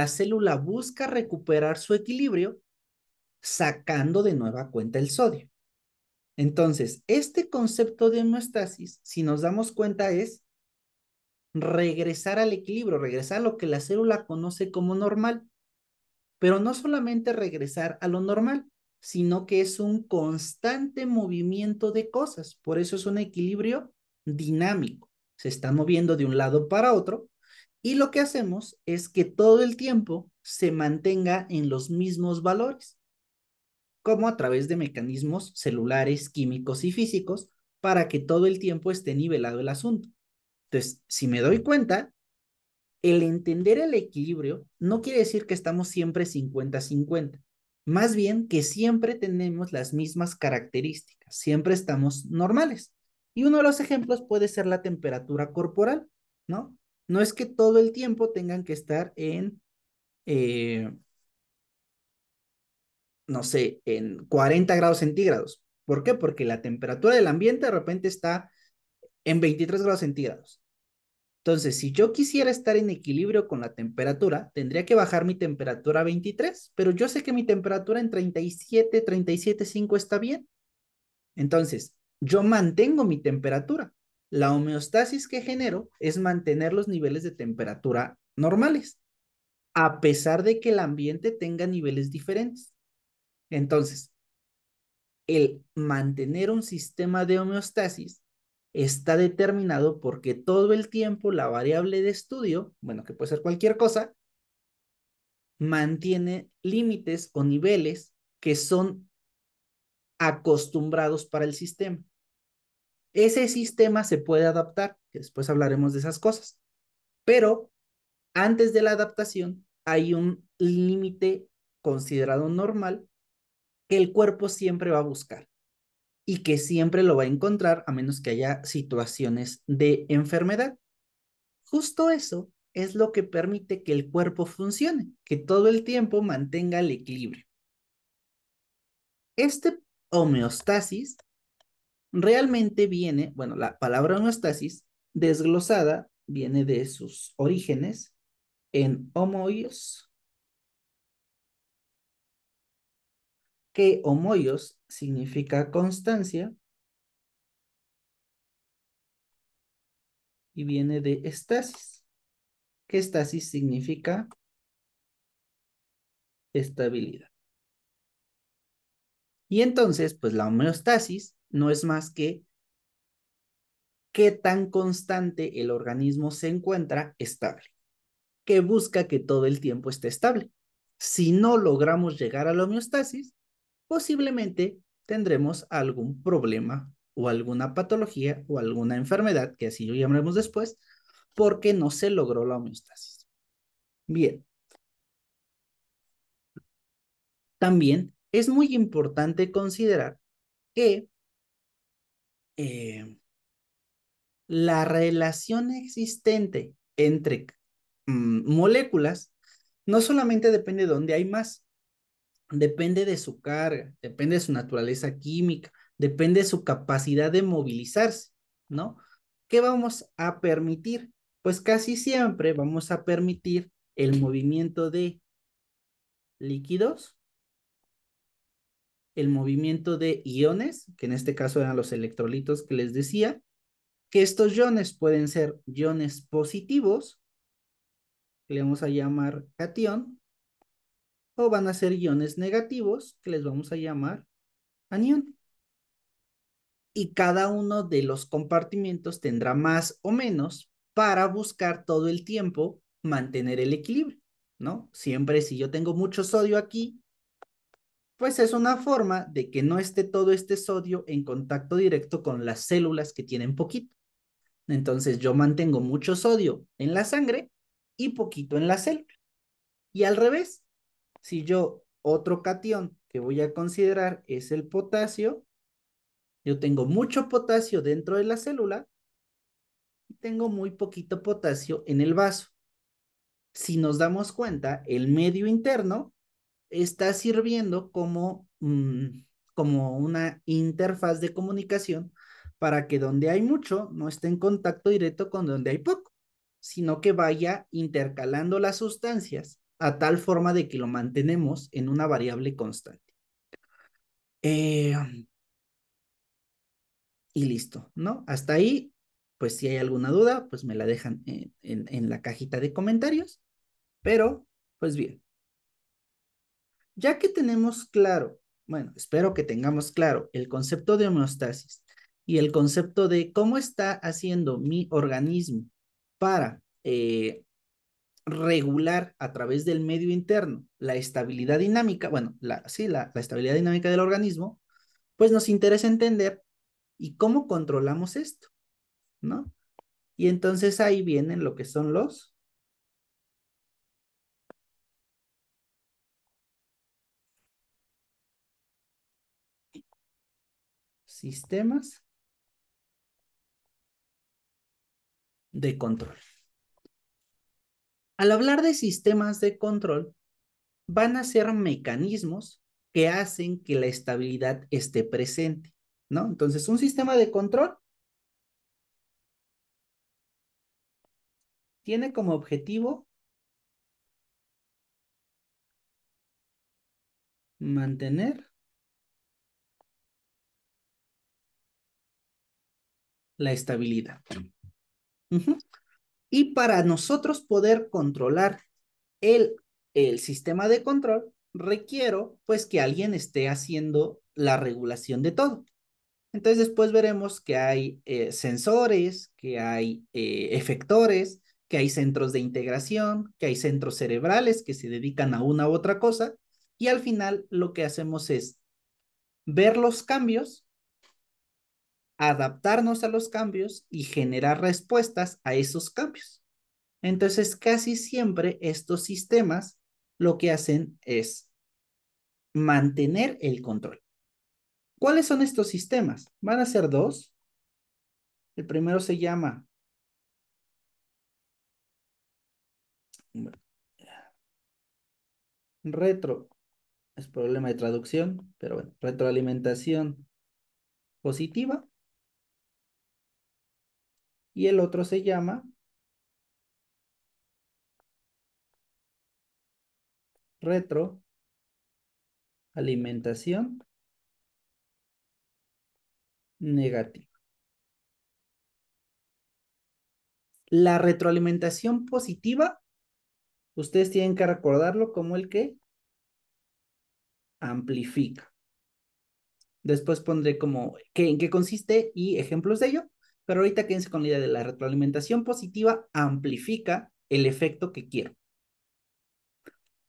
célula busca recuperar su equilibrio sacando de nueva cuenta el sodio. Entonces, este concepto de homeostasis, si nos damos cuenta, es regresar al equilibrio, regresar a lo que la célula conoce como normal, pero no solamente regresar a lo normal, sino que es un constante movimiento de cosas. Por eso es un equilibrio dinámico. Se está moviendo de un lado para otro Y lo que hacemos es que todo el tiempo se mantenga en los mismos valores, como a través de mecanismos celulares, químicos y físicos, para que todo el tiempo esté nivelado el asunto. Entonces, si me doy cuenta, el entender el equilibrio no quiere decir que estamos siempre 50-50, más bien que siempre tenemos las mismas características, siempre estamos normales. Y uno de los ejemplos puede ser la temperatura corporal, ¿no? No es que todo el tiempo tengan que estar en, eh, no sé, en 40 grados centígrados. ¿Por qué? Porque la temperatura del ambiente de repente está en 23 grados centígrados. Entonces, si yo quisiera estar en equilibrio con la temperatura, tendría que bajar mi temperatura a 23, pero yo sé que mi temperatura en 37, 37,5 está bien. Entonces, yo mantengo mi temperatura. La homeostasis que genero es mantener los niveles de temperatura normales, a pesar de que el ambiente tenga niveles diferentes. Entonces, el mantener un sistema de homeostasis está determinado porque todo el tiempo la variable de estudio, bueno, que puede ser cualquier cosa, mantiene límites o niveles que son acostumbrados para el sistema. Ese sistema se puede adaptar, que después hablaremos de esas cosas, pero antes de la adaptación hay un límite considerado normal que el cuerpo siempre va a buscar y que siempre lo va a encontrar a menos que haya situaciones de enfermedad. Justo eso es lo que permite que el cuerpo funcione, que todo el tiempo mantenga el equilibrio. Este homeostasis realmente viene, bueno, la palabra homeostasis desglosada viene de sus orígenes en homoios, que homoios significa constancia y viene de estasis, que estasis significa estabilidad. Y entonces, pues la homeostasis no es más que qué tan constante el organismo se encuentra estable, que busca que todo el tiempo esté estable. Si no logramos llegar a la homeostasis, posiblemente tendremos algún problema o alguna patología o alguna enfermedad, que así lo llamaremos después, porque no se logró la homeostasis. Bien, también es muy importante considerar que eh, la relación existente entre moléculas no solamente depende de dónde hay más, depende de su carga, depende de su naturaleza química, depende de su capacidad de movilizarse, ¿no? ¿Qué vamos a permitir? Pues casi siempre vamos a permitir el movimiento de líquidos, el movimiento de iones, que en este caso eran los electrolitos que les decía, que estos iones pueden ser iones positivos, que le vamos a llamar cation, o van a ser iones negativos, que les vamos a llamar anión. Y cada uno de los compartimientos tendrá más o menos para buscar todo el tiempo mantener el equilibrio, ¿no? Siempre si yo tengo mucho sodio aquí, pues es una forma de que no esté todo este sodio en contacto directo con las células que tienen poquito. Entonces yo mantengo mucho sodio en la sangre y poquito en la célula. Y al revés, si yo otro cation que voy a considerar es el potasio, yo tengo mucho potasio dentro de la célula y tengo muy poquito potasio en el vaso. Si nos damos cuenta, el medio interno está sirviendo como una interfaz de comunicación para que donde hay mucho no esté en contacto directo con donde hay poco, sino que vaya intercalando las sustancias a tal forma de que lo mantenemos en una variable constante. Eh, y listo, ¿no? Hasta ahí, pues si hay alguna duda, pues me la dejan en la cajita de comentarios, pero pues bien, ya que tenemos claro, bueno, espero que tengamos claro el concepto de homeostasis y el concepto de cómo está haciendo mi organismo para regular a través del medio interno la estabilidad dinámica, bueno, la estabilidad dinámica del organismo, pues nos interesa entender y cómo controlamos esto, ¿no? Y entonces ahí vienen lo que son los sistemas de control. Al hablar de sistemas de control, van a ser mecanismos que hacen que la estabilidad esté presente, ¿no? Entonces, un sistema de control tiene como objetivo mantener la estabilidad. Uh-huh. Y para nosotros poder controlar el, el sistema de control, requiero pues que alguien esté haciendo la regulación de todo. Entonces después veremos que hay sensores, que hay efectores, que hay centros de integración, que hay centros cerebrales que se dedican a una u otra cosa, y al final lo que hacemos es ver los cambios, adaptarnos a los cambios y generar respuestas a esos cambios. Entonces casi siempre estos sistemas lo que hacen es mantener el control. ¿Cuáles son estos sistemas? Van a ser dos. El primero se llama retro, es problema de traducción, pero bueno, retroalimentación positiva, y el otro se llama retroalimentación negativa. La retroalimentación positiva, ustedes tienen que recordarlo como el que amplifica. Después pondré como en qué consiste y ejemplos de ello, pero ahorita quédense con la idea de la retroalimentación positiva amplifica el efecto que quiero.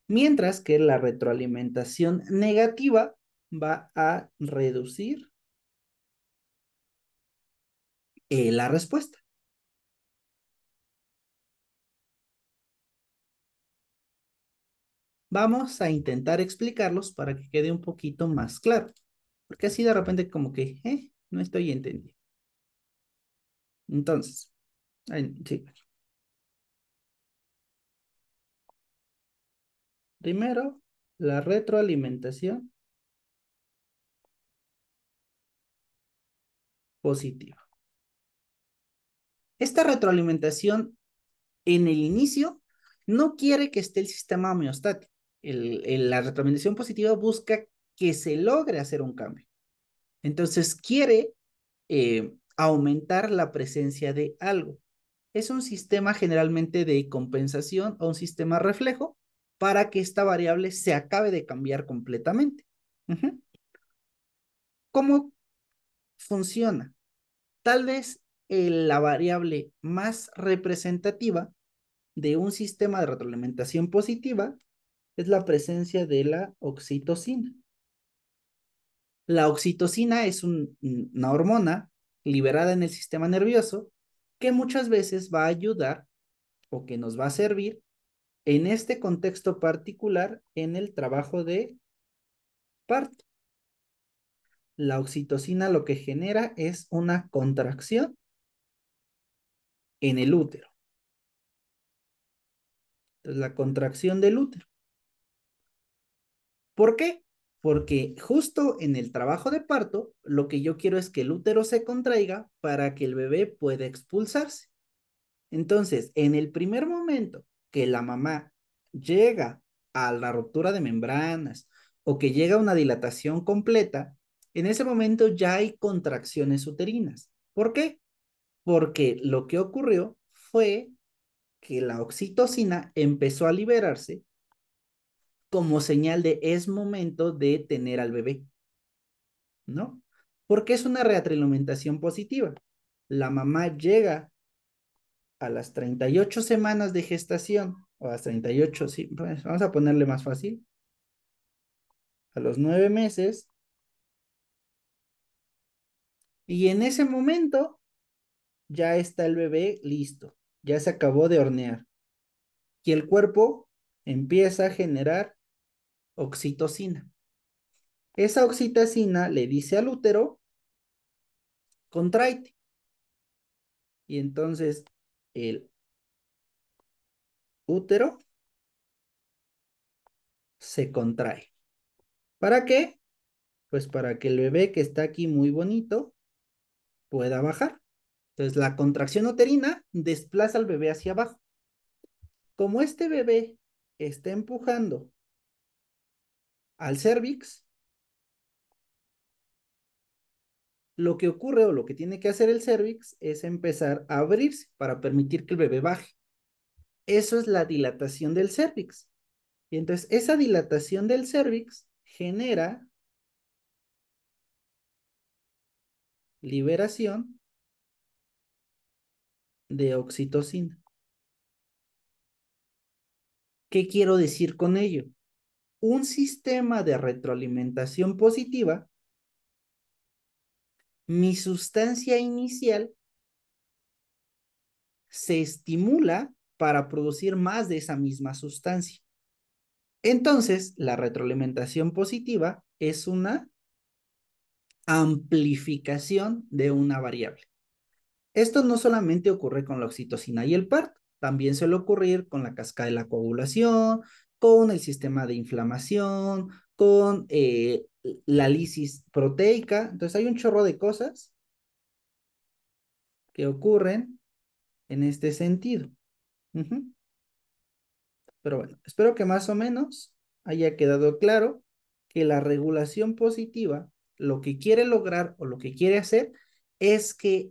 Mientras que la retroalimentación negativa va a reducir la respuesta. Vamos a intentar explicarlos para que quede un poquito más claro, porque así de repente como que, no estoy entendiendo. Entonces, sí. Primero, la retroalimentación positiva. Esta retroalimentación en el inicio no quiere que esté el sistema homeostático. La retroalimentación positiva busca que se logre hacer un cambio. Entonces quiere aumentar la presencia de algo. Es un sistema generalmente de compensación o un sistema reflejo para que esta variable se acabe de cambiar completamente. Uh-huh. ¿Cómo funciona? Tal vez la variable más representativa de un sistema de retroalimentación positiva es la presencia de la oxitocina. La oxitocina es una hormona liberada en el sistema nervioso que muchas veces va a ayudar o que nos va a servir en este contexto particular en el trabajo de parto. La oxitocina lo que genera es una contracción en el útero. Entonces, la contracción del útero. ¿Por qué? Porque justo en el trabajo de parto, lo que yo quiero es que el útero se contraiga para que el bebé pueda expulsarse. Entonces, en el primer momento que la mamá llega a la ruptura de membranas o que llega a una dilatación completa, en ese momento ya hay contracciones uterinas. ¿Por qué? Porque lo que ocurrió fue que la oxitocina empezó a liberarse como señal de es momento de tener al bebé, ¿no? Porque es una retroalimentación positiva. La mamá llega a las 38 semanas de gestación o a las 38, sí, pues, vamos a ponerle más fácil, a los 9 meses, y en ese momento ya está el bebé listo, ya se acabó de hornear, y el cuerpo empieza a generar oxitocina. Esa oxitocina le dice al útero, contráete, y entonces el útero se contrae. ¿Para qué? Pues para que el bebé que está aquí muy bonito pueda bajar. Entonces la contracción uterina desplaza al bebé hacia abajo. Como este bebé está empujando al cérvix, lo que ocurre o lo que tiene que hacer el cérvix es empezar a abrirse para permitir que el bebé baje. Eso es la dilatación del cérvix. Y entonces esa dilatación del cérvix genera liberación de oxitocina. ¿Qué quiero decir con ello? Un sistema de retroalimentación positiva, mi sustancia inicial se estimula para producir más de esa misma sustancia. Entonces, la retroalimentación positiva es una amplificación de una variable. Esto no solamente ocurre con la oxitocina y el parto, también suele ocurrir con la cascada de la coagulación, con el sistema de inflamación, con la lisis proteica. Entonces hay un chorro de cosas que ocurren en este sentido. Ujú. Pero bueno, espero que más o menos haya quedado claro que la regulación positiva lo que quiere lograr o lo que quiere hacer es que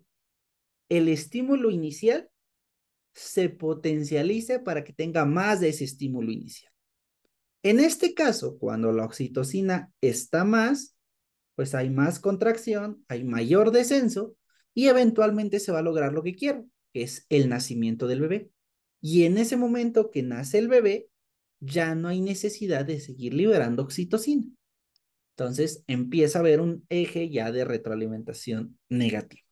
el estímulo inicial se potencialice para que tenga más de ese estímulo inicial. En este caso, cuando la oxitocina está más, pues hay más contracción, hay mayor descenso y eventualmente se va a lograr lo que quiero, que es el nacimiento del bebé. Y en ese momento que nace el bebé, ya no hay necesidad de seguir liberando oxitocina. Entonces empieza a haber un eje ya de retroalimentación negativa.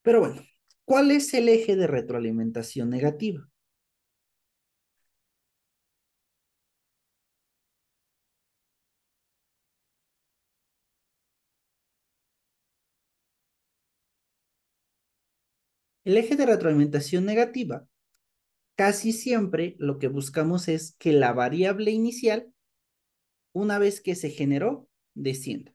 Pero bueno, ¿cuál es el eje de retroalimentación negativa? El eje de retroalimentación negativa, casi siempre lo que buscamos es que la variable inicial, una vez que se generó, descienda.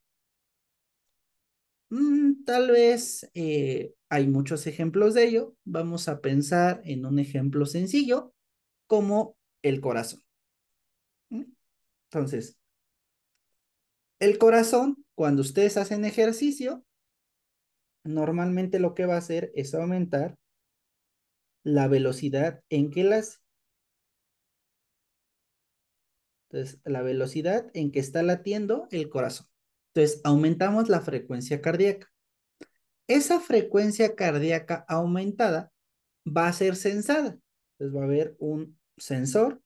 Tal vez hay muchos ejemplos de ello. Vamos a pensar en un ejemplo sencillo como el corazón. ¿Mm? Entonces, el corazón, cuando ustedes hacen ejercicio, normalmente lo que va a hacer es aumentar la velocidad en que las, entonces, la velocidad en que está latiendo el corazón. Entonces, aumentamos la frecuencia cardíaca. Esa frecuencia cardíaca aumentada va a ser sensada. Entonces, va a haber un sensor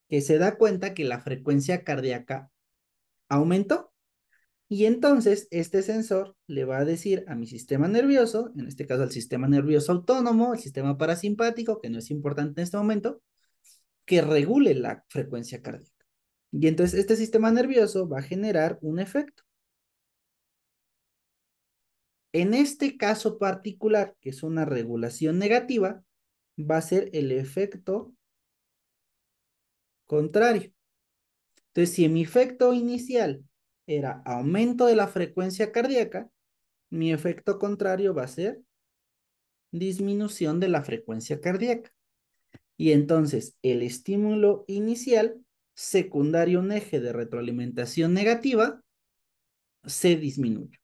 que se da cuenta que la frecuencia cardíaca aumentó. Y entonces este sensor le va a decir a mi sistema nervioso, en este caso al sistema nervioso autónomo, el sistema parasimpático, que no es importante en este momento, que regule la frecuencia cardíaca. Y entonces este sistema nervioso va a generar un efecto. En este caso particular, que es una regulación negativa, va a ser el efecto contrario. Entonces, si mi efecto inicial era aumento de la frecuencia cardíaca, mi efecto contrario va a ser disminución de la frecuencia cardíaca. Y entonces el estímulo inicial, secundario a un eje de retroalimentación negativa, se disminuye.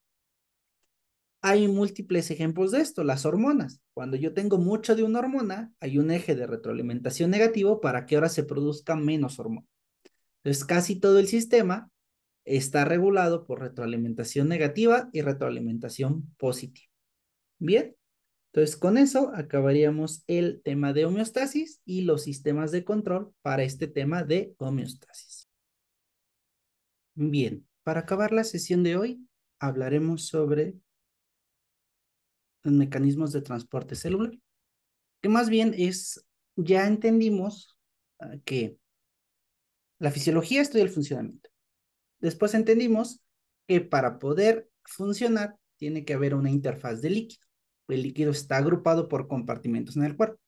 Hay múltiples ejemplos de esto, las hormonas. Cuando yo tengo mucho de una hormona, hay un eje de retroalimentación negativo para que ahora se produzca menos hormona. Entonces, casi todo el sistema está regulado por retroalimentación negativa y retroalimentación positiva. Bien, Entonces, con eso acabaríamos el tema de homeostasis y los sistemas de control para este tema de homeostasis. Bien, para acabar la sesión de hoy, hablaremos sobre los mecanismos de transporte celular, que más bien es, ya entendimos que la fisiología estudia el funcionamiento. Después entendimos que para poder funcionar tiene que haber una interfaz de líquido. El líquido está agrupado por compartimentos en el cuerpo.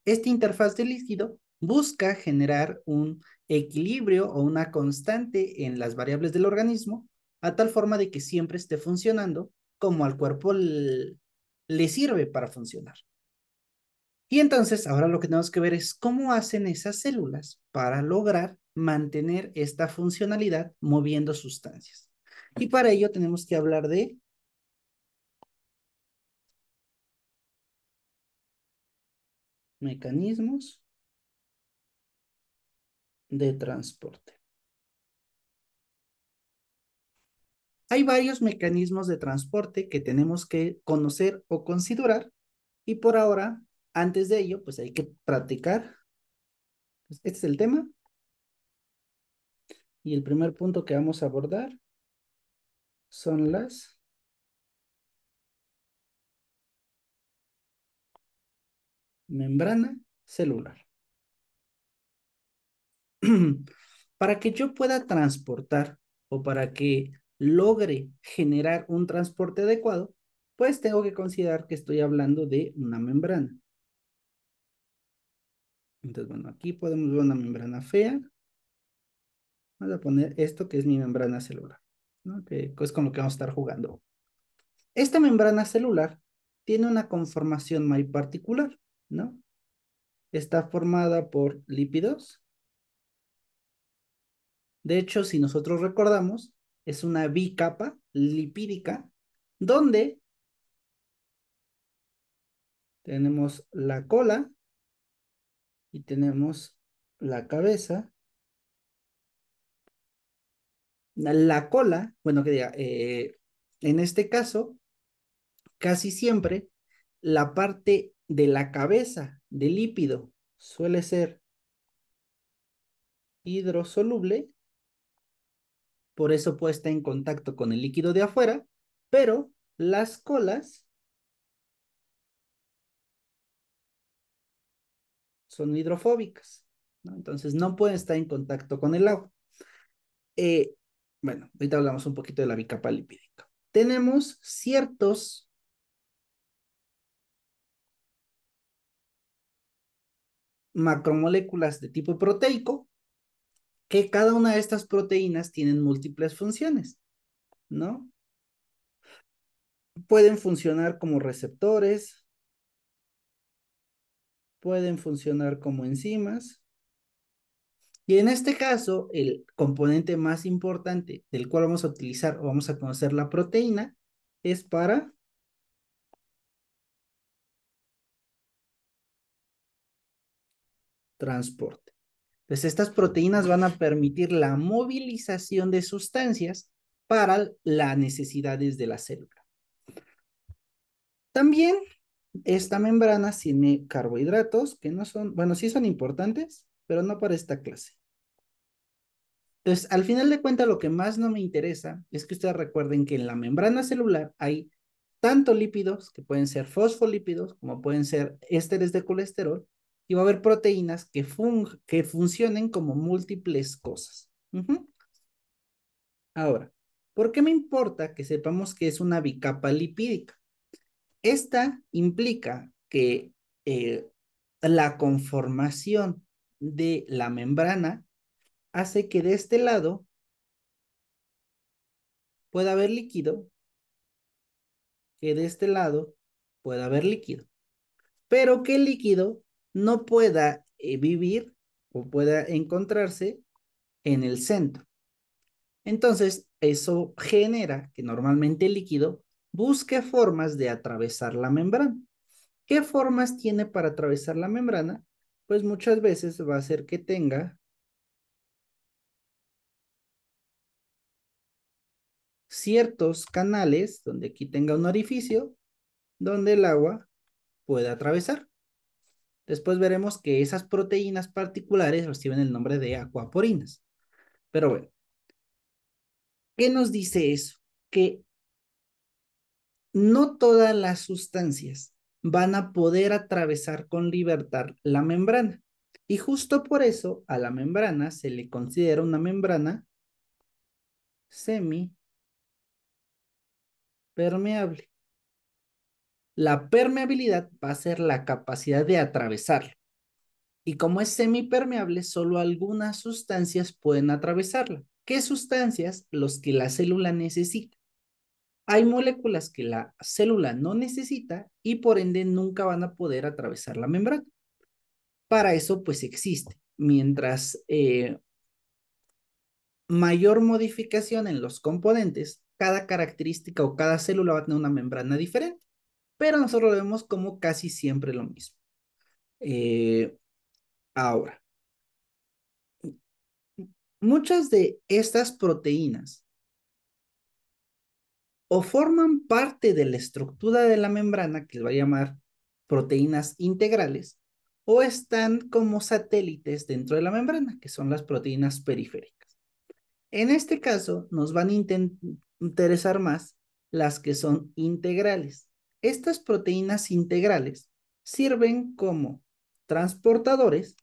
Esta interfaz de líquido busca generar un equilibrio o una constante en las variables del organismo a tal forma de que siempre esté funcionando como al cuerpo le sirve para funcionar. Y entonces ahora lo que tenemos que ver es cómo hacen esas células para lograr mantener esta funcionalidad moviendo sustancias. Y para ello tenemos que hablar de mecanismos de transporte. Hay varios mecanismos de transporte que tenemos que conocer o considerar y por ahora, antes de ello, pues hay que practicar. Este es el tema y el primer punto que vamos a abordar son las membrana celular. Para que yo pueda transportar o para que logre generar un transporte adecuado, pues tengo que considerar que estoy hablando de una membrana. Entonces, bueno, aquí podemos ver una membrana fea. Vamos a poner esto que es mi membrana celular, ¿no? Que es con lo que vamos a estar jugando. Esta membrana celular tiene una conformación muy particular, ¿no? Está formada por lípidos. De hecho, si nosotros recordamos, es una bicapa lipídica donde tenemos la cola y tenemos la cabeza. La cola, bueno, que diga, en este caso, casi siempre la parte de la cabeza del lípido suele ser hidrosoluble, por eso puede estar en contacto con el líquido de afuera, pero las colas son hidrofóbicas, ¿no? Entonces no pueden estar en contacto con el agua. Eh, bueno, ahorita hablamos un poquito de la bicapa lipídica. Tenemos ciertos macromoléculas de tipo proteico que cada una de estas proteínas tienen múltiples funciones, ¿no? Pueden funcionar como receptores, pueden funcionar como enzimas, y en este caso, el componente más importante del cual vamos a utilizar o vamos a conocer la proteína es para transporte. Entonces, estas proteínas van a permitir la movilización de sustancias para las necesidades de la célula. También esta membrana tiene carbohidratos que no son, bueno, sí son importantes, pero no para esta clase. Entonces, al final de cuentas, lo que más no me interesa es que ustedes recuerden que en la membrana celular hay tanto lípidos, que pueden ser fosfolípidos, como pueden ser ésteres de colesterol, y va a haber proteínas que funcionen como múltiples cosas. Ahora, ¿por qué me importa que sepamos que es una bicapa lipídica? Esta implica que la conformación de la membrana hace que de este lado pueda haber líquido, que de este lado pueda haber líquido, pero que el líquido no pueda vivir o pueda encontrarse en el centro. Entonces, eso genera que normalmente el líquido busque formas de atravesar la membrana. ¿Qué formas tiene para atravesar la membrana? Pues muchas veces va a ser que tenga ciertos canales donde aquí tenga un orificio donde el agua puede atravesar. Después veremos que esas proteínas particulares reciben el nombre de acuaporinas. Pero bueno, ¿qué nos dice eso? Que no todas las sustancias van a poder atravesar con libertad la membrana. Y justo por eso a la membrana se le considera una membrana semipermeable. La permeabilidad va a ser la capacidad de atravesarlo. Y como es semipermeable, solo algunas sustancias pueden atravesarla. ¿Qué sustancias? Los que la célula necesita. Hay moléculas que la célula no necesita y por ende nunca van a poder atravesar la membrana. Para eso, pues existe. Mientras mayor modificación en los componentes, cada característica o cada célula va a tener una membrana diferente, pero nosotros lo vemos como casi siempre lo mismo. Ahora, muchas de estas proteínas o forman parte de la estructura de la membrana, que se va a llamar proteínas integrales, o están como satélites dentro de la membrana, que son las proteínas periféricas. En este caso, nos van a interesar más las que son integrales. Estas proteínas integrales sirven como transportadores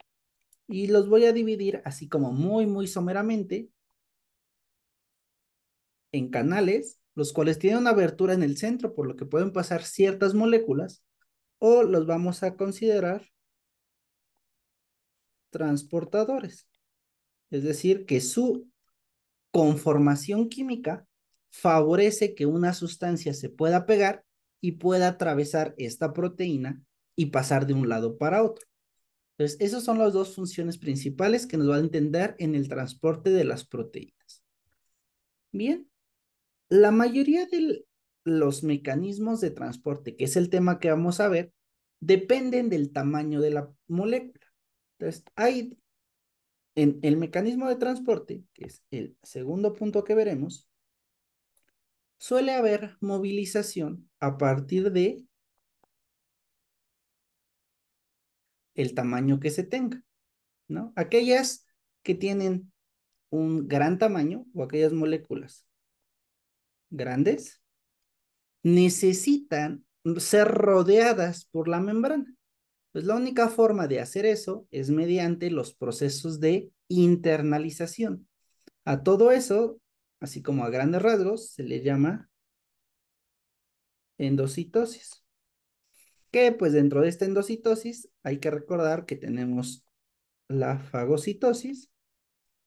y los voy a dividir así como muy someramente en canales, los cuales tienen una abertura en el centro, por lo que pueden pasar ciertas moléculas, o los vamos a considerar transportadores. Es decir, que su conformación química favorece que una sustancia se pueda pegar y pueda atravesar esta proteína y pasar de un lado para otro. Entonces, esas son las dos funciones principales que nos van a entender en el transporte de las proteínas. Bien, la mayoría de los mecanismos de transporte, que es el tema que vamos a ver, dependen del tamaño de la molécula. Entonces, hay en el mecanismo de transporte, que es el segundo punto que veremos, suele haber movilización a partir de el tamaño que se tenga, ¿no? Aquellas que tienen un gran tamaño o aquellas moléculas grandes necesitan ser rodeadas por la membrana. Pues la única forma de hacer eso es mediante los procesos de internalización. A todo eso, así como a grandes rasgos, se le llama endocitosis. Que pues dentro de esta endocitosis hay que recordar que tenemos la fagocitosis,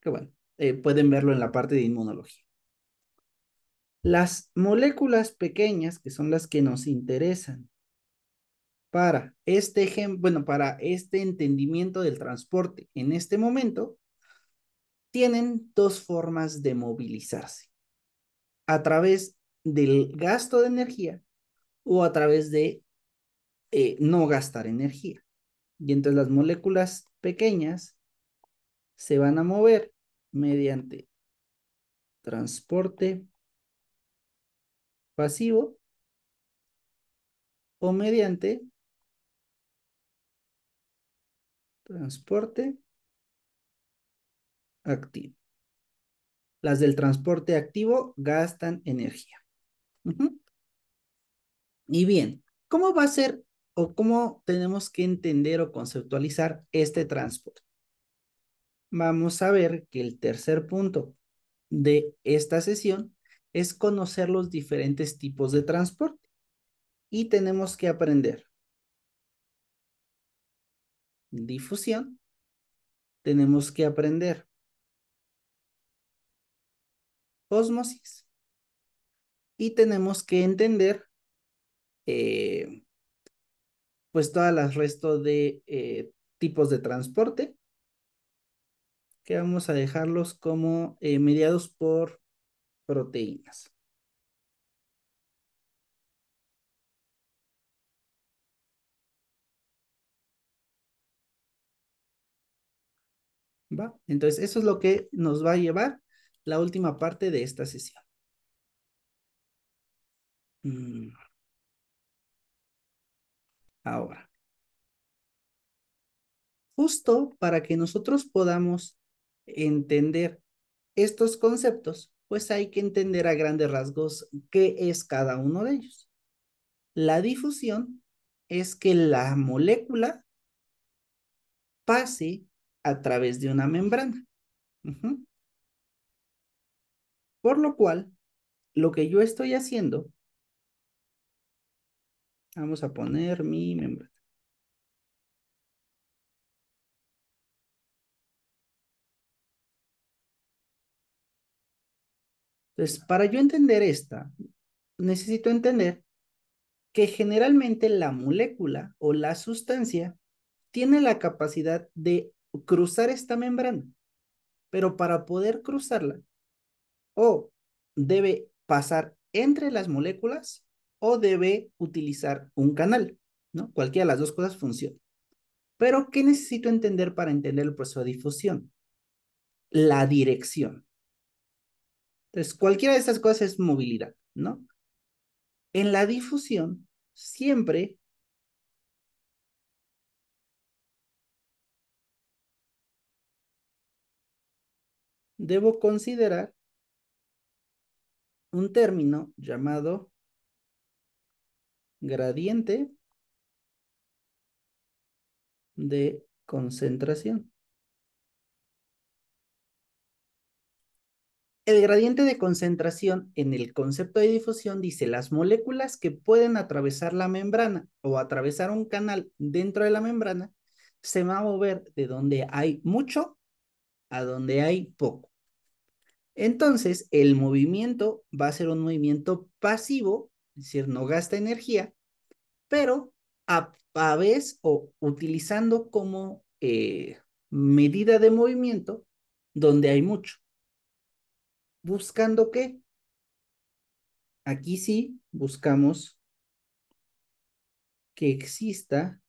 que bueno, pueden verlo en la parte de inmunología. Las moléculas pequeñas, que son las que nos interesan para este ejemplo, bueno, para este entendimiento del transporte en este momento, tienen dos formas de movilizarse, a través del gasto de energía o a través de no gastar energía. Y entonces las moléculas pequeñas se van a mover mediante transporte pasivo o mediante transporte activo. Las del transporte activo gastan energía. Uh-huh. Y bien, ¿cómo va a ser o cómo tenemos que entender o conceptualizar este transporte? Vamos a ver que el tercer punto de esta sesión es conocer los diferentes tipos de transporte y tenemos que aprender difusión, tenemos que aprender ósmosis y tenemos que entender eh, pues todas las restos de tipos de transporte que vamos a dejarlos como mediados por proteínas. ¿Va? Entonces, eso es lo que nos va a llevar la última parte de esta sesión. Mm, Ahora, justo para que nosotros podamos entender estos conceptos, pues hay que entender a grandes rasgos qué es cada uno de ellos. La difusión es que la molécula pase a través de una membrana. Ujú. Por lo cual, lo que yo estoy haciendo, vamos a poner mi membrana. Entonces, para yo entender esta, necesito entender que generalmente la molécula o la sustancia tiene la capacidad de cruzar esta membrana, pero para poder cruzarla, o debe pasar entre las moléculas o debe utilizar un canal, ¿no? Cualquiera de las dos cosas funciona. Pero, ¿qué necesito entender para entender el proceso de difusión? La dirección. Entonces, cualquiera de estas cosas es movilidad, ¿no? En la difusión, siempre debo considerar un término llamado gradiente de concentración. El gradiente de concentración en el concepto de difusión dice las moléculas que pueden atravesar la membrana o atravesar un canal dentro de la membrana se va a mover de donde hay mucho a donde hay poco. Entonces, el movimiento va a ser un movimiento pasivo, es decir, no gasta energía, pero a vez o utilizando como medida de movimiento donde hay mucho. ¿Buscando qué? Aquí sí buscamos que exista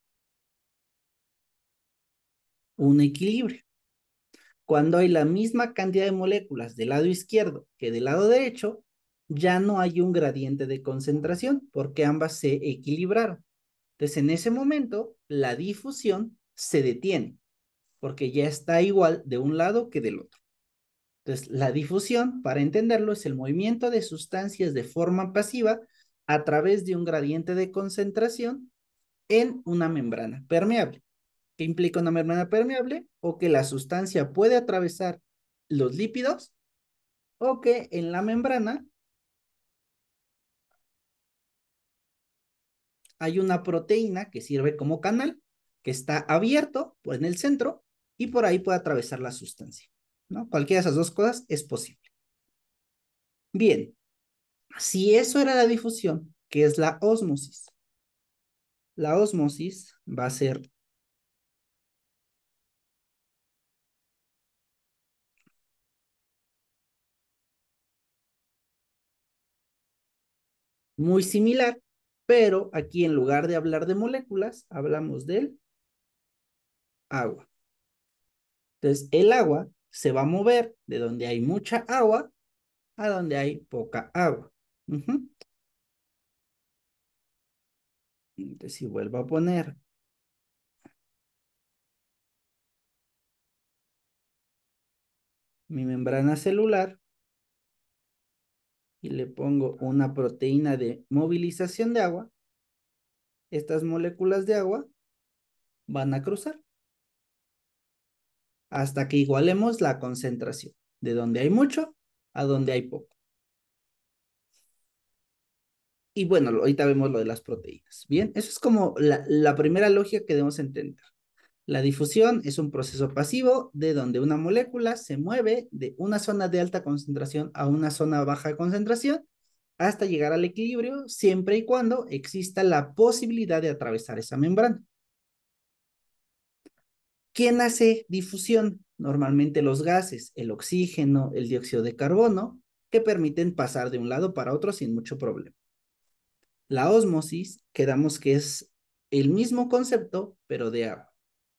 un equilibrio. Cuando hay la misma cantidad de moléculas del lado izquierdo que del lado derecho, ya no hay un gradiente de concentración porque ambas se equilibraron. Entonces, en ese momento, la difusión se detiene porque ya está igual de un lado que del otro. Entonces, la difusión, para entenderlo, es el movimiento de sustancias de forma pasiva a través de un gradiente de concentración en una membrana permeable. ¿Qué implica una membrana permeable? O que la sustancia puede atravesar los lípidos o que en la membrana hay una proteína que sirve como canal, que está abierto en el centro y por ahí puede atravesar la sustancia, ¿no? Cualquiera de esas dos cosas es posible. Bien, si eso era la difusión, ¿qué es la ósmosis? La ósmosis va a ser muy similar, pero aquí en lugar de hablar de moléculas, hablamos del agua. Entonces, el agua se va a mover de donde hay mucha agua a donde hay poca agua. Ujú. Entonces, si vuelvo a poner mi membrana celular y le pongo una proteína de movilización de agua, estas moléculas de agua van a cruzar hasta que igualemos la concentración, de donde hay mucho a donde hay poco. Y bueno, ahorita vemos lo de las proteínas. Bien, eso es como la primera lógica que debemos entender. La difusión es un proceso pasivo de donde una molécula se mueve de una zona de alta concentración a una zona baja concentración hasta llegar al equilibrio, siempre y cuando exista la posibilidad de atravesar esa membrana. ¿Quién hace difusión? Normalmente los gases, el oxígeno, el dióxido de carbono, que permiten pasar de un lado para otro sin mucho problema. La ósmosis, quedamos que es el mismo concepto, pero de agua,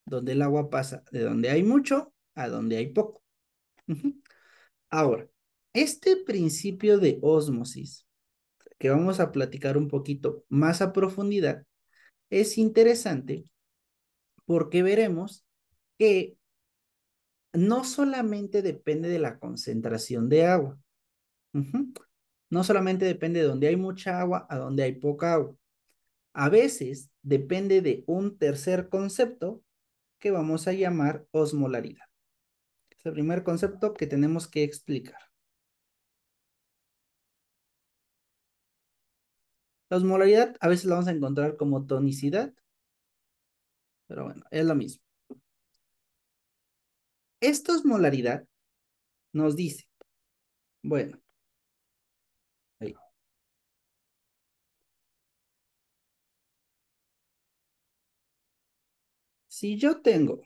donde el agua pasa de donde hay mucho a donde hay poco. Ahora, este principio de ósmosis, que vamos a platicar un poquito más a profundidad, es interesante porque veremos que no solamente depende de la concentración de agua. Ujú. No solamente depende de donde hay mucha agua a donde hay poca agua. A veces depende de un tercer concepto que vamos a llamar osmolaridad. Es el primer concepto que tenemos que explicar. La osmolaridad a veces la vamos a encontrar como tonicidad, pero bueno, es lo mismo. Esta osmolaridad nos dice, bueno, ahí, si yo tengo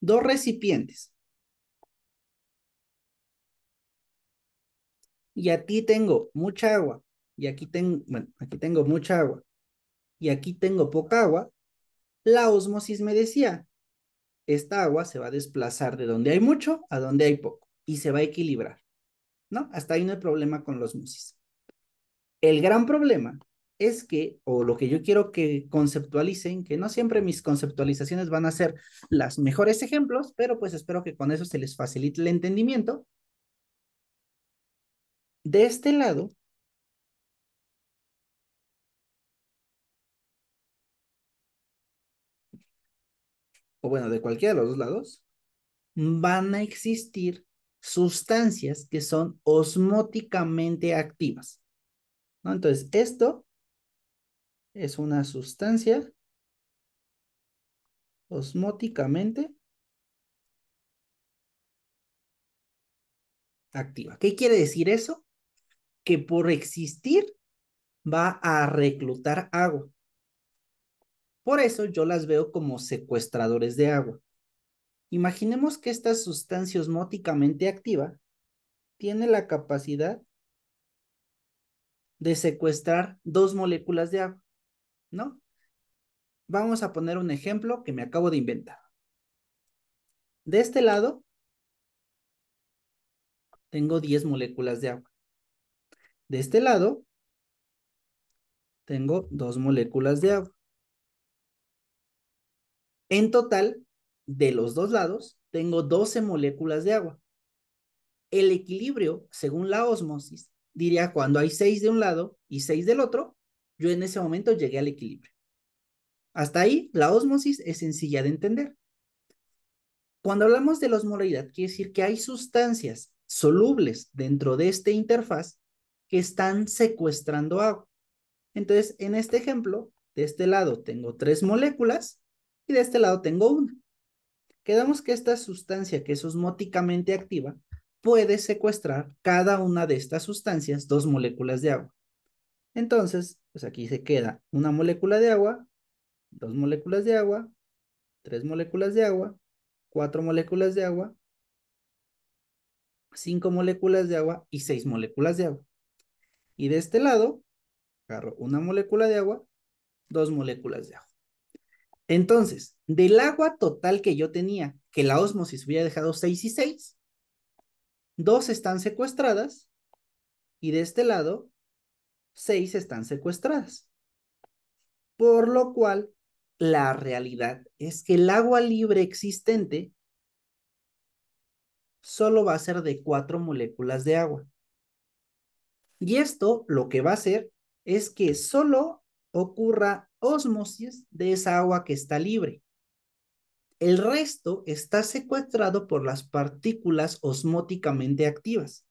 dos recipientes y aquí tengo mucha agua y aquí tengo, bueno, aquí tengo mucha agua y aquí tengo poca agua, la ósmosis me decía, esta agua se va a desplazar de donde hay mucho a donde hay poco y se va a equilibrar, ¿no? Hasta ahí no hay problema con la ósmosis. El gran problema es que, o lo que yo quiero que conceptualicen, que no siempre mis conceptualizaciones van a ser los mejores ejemplos, pero pues espero que con eso se les facilite el entendimiento. De este lado, o bueno, de cualquiera de los dos lados, van a existir sustancias que son osmóticamente activas, ¿no? Entonces, esto es una sustancia osmóticamente activa. ¿Qué quiere decir eso? Que por existir va a reclutar agua. Por eso yo las veo como secuestradores de agua. Imaginemos que esta sustancia osmóticamente activa tiene la capacidad de secuestrar dos moléculas de agua, ¿no? Vamos a poner un ejemplo que me acabo de inventar. De este lado tengo 10 moléculas de agua. De este lado tengo 2 moléculas de agua. En total, de los dos lados, tengo 12 moléculas de agua. El equilibrio, según la ósmosis, diría cuando hay 6 de un lado y 6 del otro, yo en ese momento llegué al equilibrio. Hasta ahí, la ósmosis es sencilla de entender. Cuando hablamos de la osmolaridad, quiere decir que hay sustancias solubles dentro de esta interfaz que están secuestrando agua. Entonces, en este ejemplo, de este lado tengo 3 moléculas y de este lado tengo una. Quedamos que esta sustancia que es osmóticamente activa puede secuestrar cada una de estas sustancias 2 moléculas de agua. Entonces, pues aquí se queda una molécula de agua, 2 moléculas de agua, 3 moléculas de agua, 4 moléculas de agua, 5 moléculas de agua y 6 moléculas de agua. Y de este lado, agarro una molécula de agua, 2 moléculas de agua. Entonces, del agua total que yo tenía, que la ósmosis hubiera dejado 6 y 6, 2 están secuestradas y de este lado 6 están secuestradas. Por lo cual, la realidad es que el agua libre existente solo va a ser de 4 moléculas de agua. Y esto lo que va a hacer es que solo ocurra ósmosis de esa agua que está libre. El resto está secuestrado por las partículas osmóticamente activas.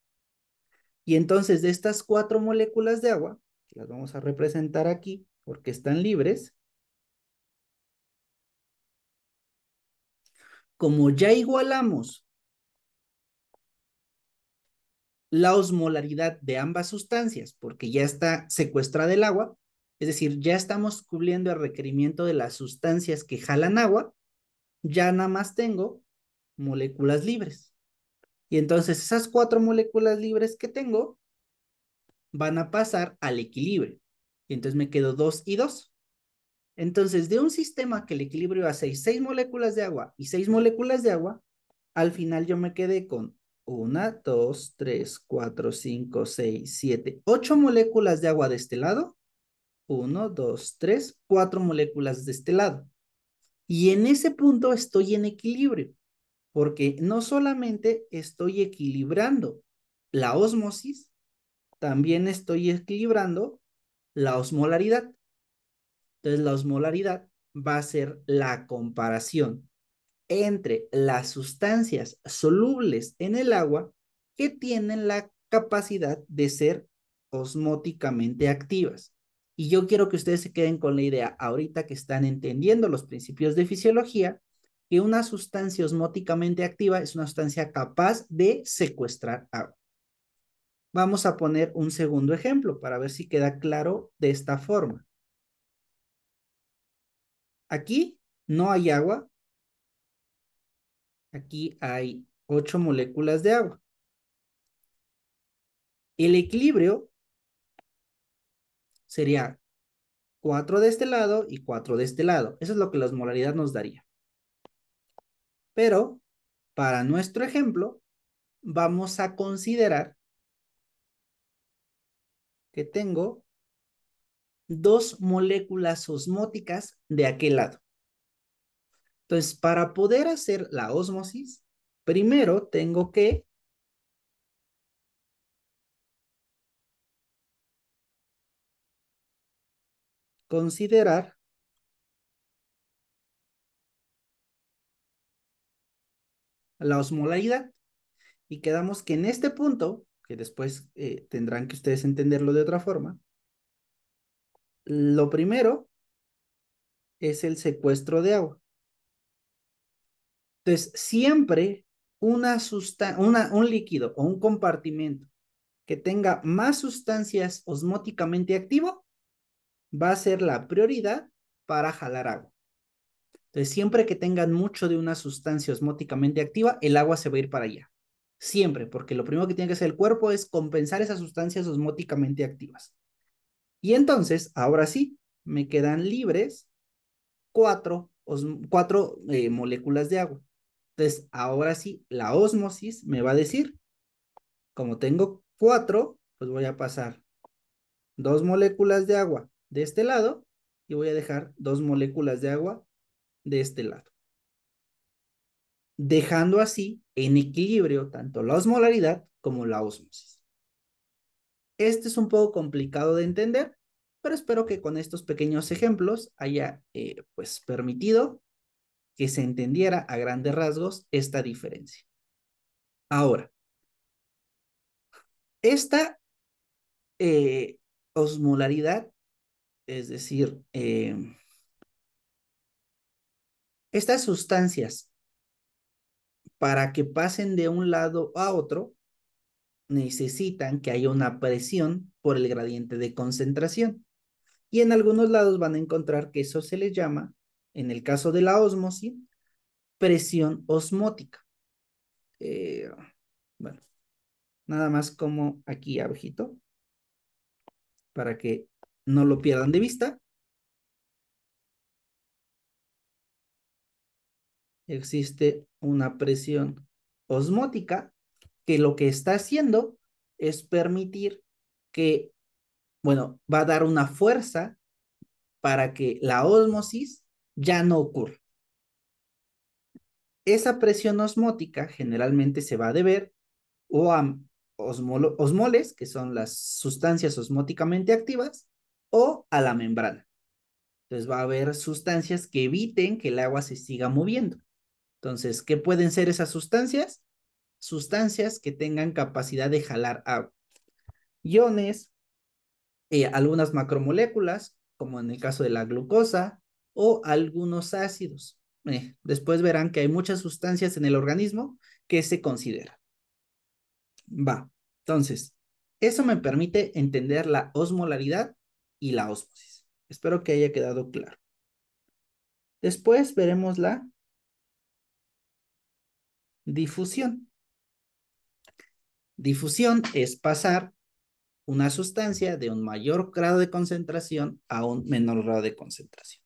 Y entonces de estas 4 moléculas de agua, que las vamos a representar aquí porque están libres, como ya igualamos la osmolaridad de ambas sustancias, porque ya está secuestrada el agua, es decir, ya estamos cubriendo el requerimiento de las sustancias que jalan agua, ya nada más tengo moléculas libres. Y entonces esas 4 moléculas libres que tengo van a pasar al equilibrio. Y entonces me quedo 2 y 2. Entonces, de un sistema que el equilibrio iba a 6 moléculas de agua y 6 moléculas de agua, al final yo me quedé con Una, dos, tres, cuatro, cinco, seis, siete, ocho moléculas de agua de este lado. Uno, dos, tres, cuatro moléculas de este lado. Y en ese punto estoy en equilibrio, porque no solamente estoy equilibrando la ósmosis, también estoy equilibrando la osmolaridad. Entonces, la osmolaridad va a ser la comparación entre las sustancias solubles en el agua que tienen la capacidad de ser osmóticamente activas. Y yo quiero que ustedes se queden con la idea, ahorita que están entendiendo los principios de fisiología, que una sustancia osmóticamente activa es una sustancia capaz de secuestrar agua. Vamos a poner un segundo ejemplo para ver si queda claro de esta forma. Aquí no hay agua, aquí hay 8 moléculas de agua. El equilibrio sería 4 de este lado y 4 de este lado. Eso es lo que la osmolaridad nos daría. Pero para nuestro ejemplo, vamos a considerar que tengo 2 moléculas osmóticas de aquel lado. Entonces, para poder hacer la ósmosis, primero tengo que considerar la osmolaridad. Y quedamos que en este punto, que después tendrán que ustedes entenderlo de otra forma, lo primero es el secuestro de agua. Entonces, siempre un líquido o un compartimento que tenga más sustancias osmóticamente activo va a ser la prioridad para jalar agua. Entonces, siempre que tengan mucho de una sustancia osmóticamente activa, el agua se va a ir para allá. Siempre, porque lo primero que tiene que hacer el cuerpo es compensar esas sustancias osmóticamente activas. Y entonces, ahora sí, me quedan libres cuatro moléculas de agua. Entonces, ahora sí, la ósmosis me va a decir, como tengo 4, pues voy a pasar 2 moléculas de agua de este lado y voy a dejar 2 moléculas de agua de este lado. Dejando así en equilibrio tanto la osmolaridad como la ósmosis. Este es un poco complicado de entender, pero espero que con estos pequeños ejemplos haya pues permitido que se entendiera a grandes rasgos esta diferencia. Ahora, esta osmolaridad, es decir, estas sustancias para que pasen de un lado a otro necesitan que haya una presión por el gradiente de concentración. Y en algunos lados van a encontrar que eso se les llama, en el caso de la ósmosis, presión osmótica. Eh, bueno, nada más como aquí abajito, para que no lo pierdan de vista. Existe una presión osmótica que lo que está haciendo es permitir que, bueno, va a dar una fuerza para que la ósmosis ya no ocurra. Esa presión osmótica generalmente se va a deber o a osmoles, que son las sustancias osmóticamente activas, o a la membrana. Entonces va a haber sustancias que eviten que el agua se siga moviendo. Entonces, ¿qué pueden ser esas sustancias? Sustancias que tengan capacidad de jalar agua. Iones, algunas macromoléculas, como en el caso de la glucosa, o algunos ácidos. Después verán que hay muchas sustancias en el organismo que se consideran. Va, entonces, eso me permite entender la osmolaridad y la ósmosis. Espero que haya quedado claro. Después veremos la difusión. Difusión es pasar una sustancia de un mayor grado de concentración a un menor grado de concentración.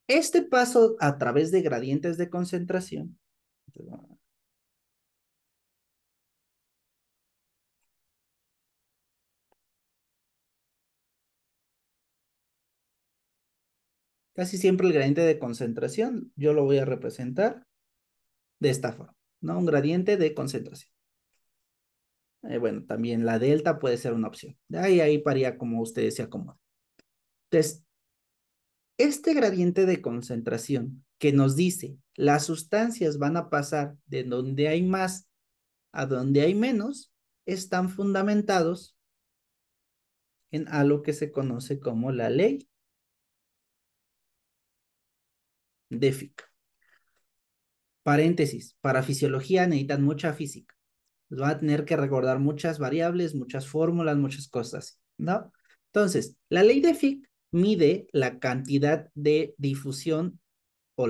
Este paso a través de gradientes de concentración Casi siempre el gradiente de concentración yo lo voy a representar de esta forma, ¿no? Un gradiente de concentración. Bueno, también la delta puede ser una opción. De ahí varía como ustedes se acomoden. Entonces, este gradiente de concentración que nos dice las sustancias van a pasar de donde hay más a donde hay menos, están fundamentados en algo que se conoce como la ley de Fick. Paréntesis, para fisiología necesitan mucha física. Van a tener que recordar muchas variables, muchas fórmulas, muchas cosas, ¿no? Entonces, la ley de Fick mide la cantidad de difusión o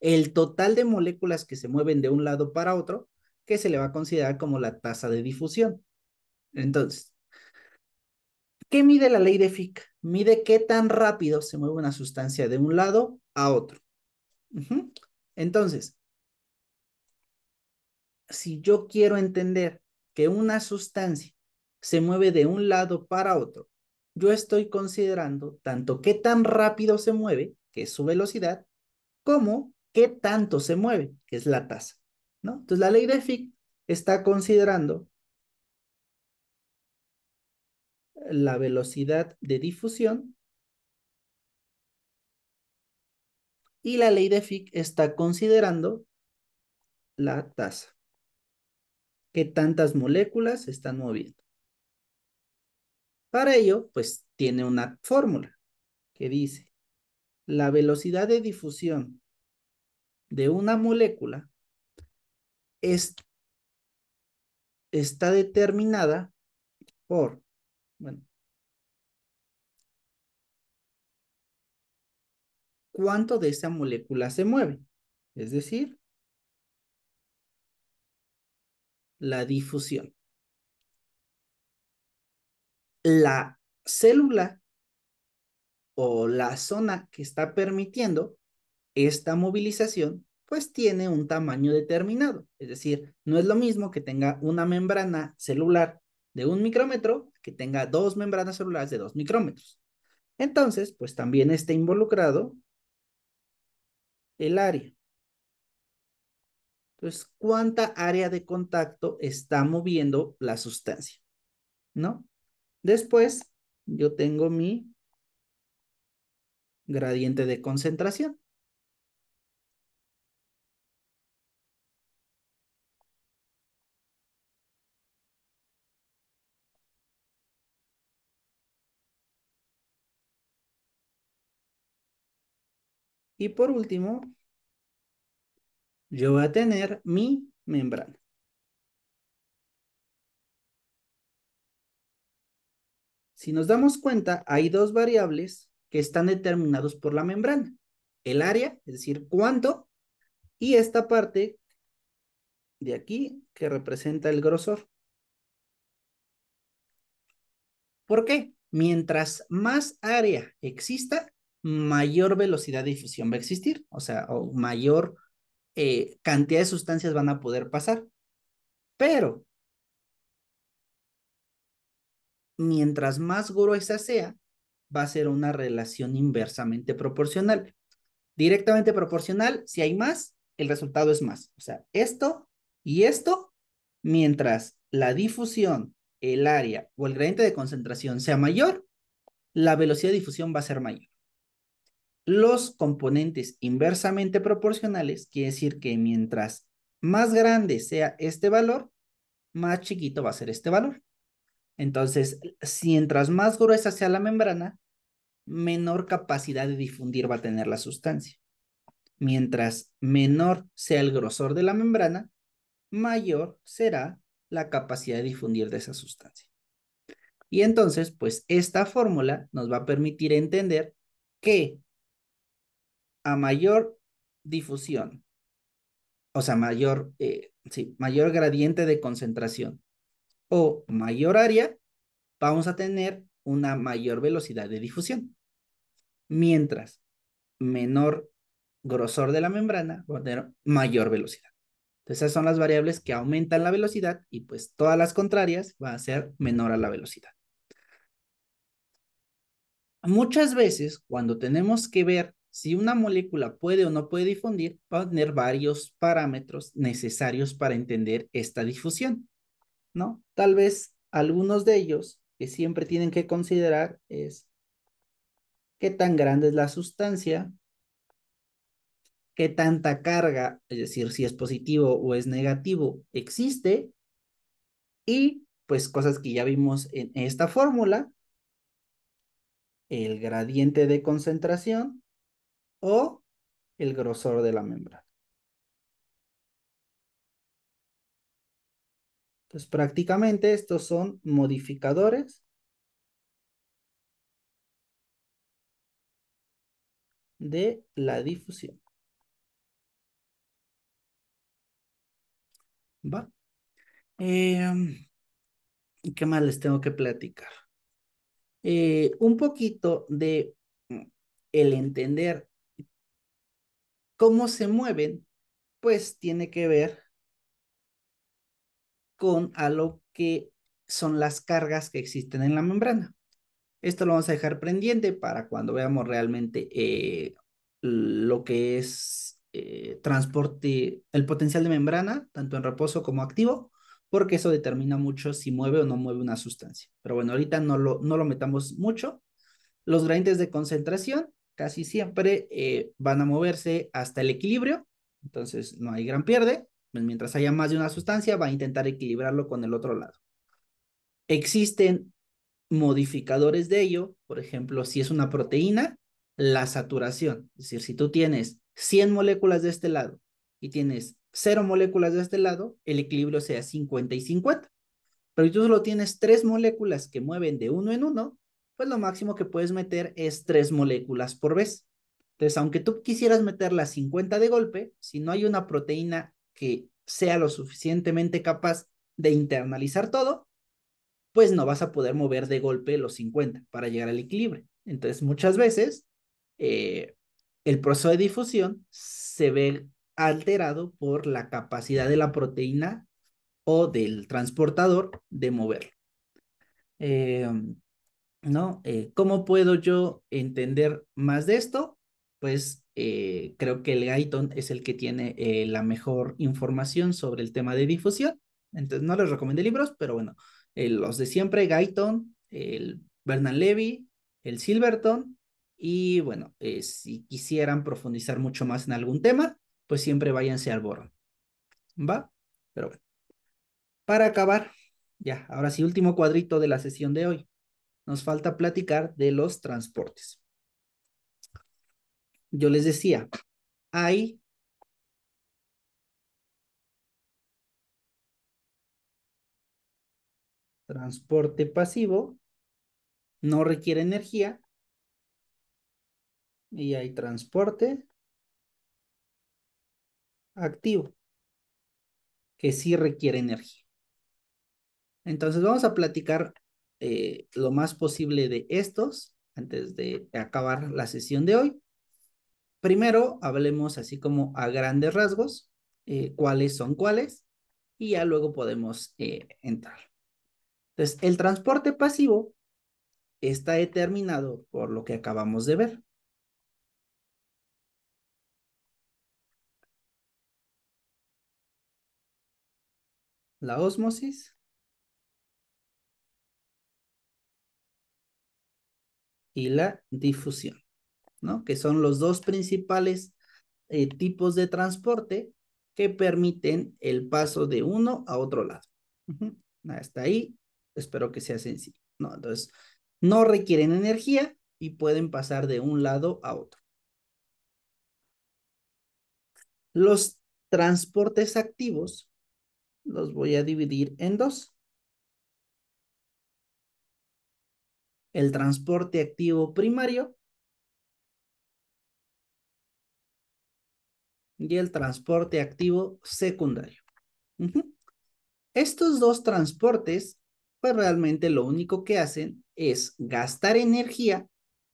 el total de moléculas que se mueven de un lado para otro, que se le va a considerar como la tasa de difusión. Entonces, ¿qué mide la ley de Fick? Mide qué tan rápido se mueve una sustancia de un lado a otro. Uh-huh. Entonces, si yo quiero entender que una sustancia se mueve de un lado para otro, yo estoy considerando tanto qué tan rápido se mueve, que es su velocidad, como qué tanto se mueve, que es la tasa, ¿no? Entonces, la ley de Fick está considerando la velocidad de difusión y la ley de Fick está considerando la tasa. ¿Qué tantas moléculas se están moviendo? Para ello, pues tiene una fórmula que dice, la velocidad de difusión de una molécula es, está determinada por, bueno, cuánto de esa molécula se mueve, es decir, la difusión. La célula o la zona que está permitiendo esta movilización, pues tiene un tamaño determinado. Es decir, no es lo mismo que tenga una membrana celular de 1 micrómetro que tenga dos membranas celulares de 2 micrómetros. Entonces, pues también está involucrado el área. Entonces, ¿cuánta área de contacto está moviendo la sustancia? ¿No? Después, yo tengo mi gradiente de concentración. Y por último, yo voy a tener mi membrana. Si nos damos cuenta, hay dos variables que están determinados por la membrana. El área, es decir, cuánto, y esta parte de aquí que representa el grosor. ¿Por qué? Mientras más área exista, mayor velocidad de difusión va a existir, o sea, o mayor cantidad de sustancias van a poder pasar. Pero mientras más gruesa sea, va a ser una relación inversamente proporcional. Directamente proporcional, si hay más, el resultado es más. O sea, esto y esto, mientras la difusión, el área o el gradiente de concentración sea mayor, la velocidad de difusión va a ser mayor. Los componentes inversamente proporcionales quiere decir que mientras más grande sea este valor, más chiquito va a ser este valor. Entonces, mientras más gruesa sea la membrana, menor capacidad de difundir va a tener la sustancia. Mientras menor sea el grosor de la membrana, mayor será la capacidad de difundir de esa sustancia. Y entonces, pues esta fórmula nos va a permitir entender que a mayor difusión, o sea, mayor gradiente de concentración o mayor área, vamos a tener una mayor velocidad de difusión. Mientras menor grosor de la membrana, va a tener mayor velocidad. Entonces, esas son las variables que aumentan la velocidad y pues todas las contrarias van a ser menor a la velocidad. Muchas veces, cuando tenemos que ver si una molécula puede o no puede difundir, va a tener varios parámetros necesarios para entender esta difusión, ¿no? Tal vez algunos de ellos que siempre tienen que considerar es qué tan grande es la sustancia, qué tanta carga, es decir, si es positivo o es negativo, existe, y pues cosas que ya vimos en esta fórmula, el gradiente de concentración o el grosor de la membrana. Entonces, prácticamente estos son modificadores de la difusión. ¿Va? ¿Qué más les tengo que platicar? Un poquito de el entender cómo se mueven, pues tiene que ver con a lo que son las cargas que existen en la membrana. Esto lo vamos a dejar pendiente para cuando veamos realmente lo que es transporte, el potencial de membrana, tanto en reposo como activo, porque eso determina mucho si mueve o no mueve una sustancia. Pero bueno, ahorita no lo metamos mucho. Los gradientes de concentración casi siempre van a moverse hasta el equilibrio, entonces no hay gran pierde. Pues mientras haya más de una sustancia, va a intentar equilibrarlo con el otro lado. Existen modificadores de ello, por ejemplo, si es una proteína, la saturación, es decir, si tú tienes 100 moléculas de este lado y tienes 0 moléculas de este lado, el equilibrio sea 50 y 50. Pero si tú solo tienes 3 moléculas que mueven de uno en uno, pues lo máximo que puedes meter es 3 moléculas por vez. Entonces, aunque tú quisieras meter las 50 de golpe, si no hay una proteína que sea lo suficientemente capaz de internalizar todo, pues no vas a poder mover de golpe los 50 para llegar al equilibrio. Entonces, muchas veces eh, el proceso de difusión se ve alterado por la capacidad de la proteína o del transportador de moverlo. Eh, ¿No? ¿Cómo puedo yo entender más de esto? Pues creo que el Guyton es el que tiene la mejor información sobre el tema de difusión. Entonces, no les recomiendo libros, pero bueno, los de siempre, Guyton, el Bernard Levy, el Silverton, y bueno, si quisieran profundizar mucho más en algún tema, pues siempre váyanse al Boron, ¿va? Pero bueno, para acabar, ya, ahora sí, último cuadrito de la sesión de hoy. Nos falta platicar de los transportes. Yo les decía, hay transporte pasivo, no requiere energía, y hay transporte activo, que sí requiere energía. Entonces vamos a platicar lo más posible de estos antes de acabar la sesión de hoy. Primero hablemos así como a grandes rasgos, cuáles son cuáles, y ya luego podemos entrar. Entonces, el transporte pasivo está determinado por lo que acabamos de ver. La ósmosis y la difusión, ¿no? Que son los dos principales tipos de transporte que permiten el paso de uno a otro lado. Hasta ahí, espero que sea sencillo, ¿no? Entonces, no requieren energía y pueden pasar de un lado a otro. Los transportes activos los voy a dividir en dos. El transporte activo primario y el transporte activo secundario. Ujú. Estos dos transportes, pues realmente lo único que hacen es gastar energía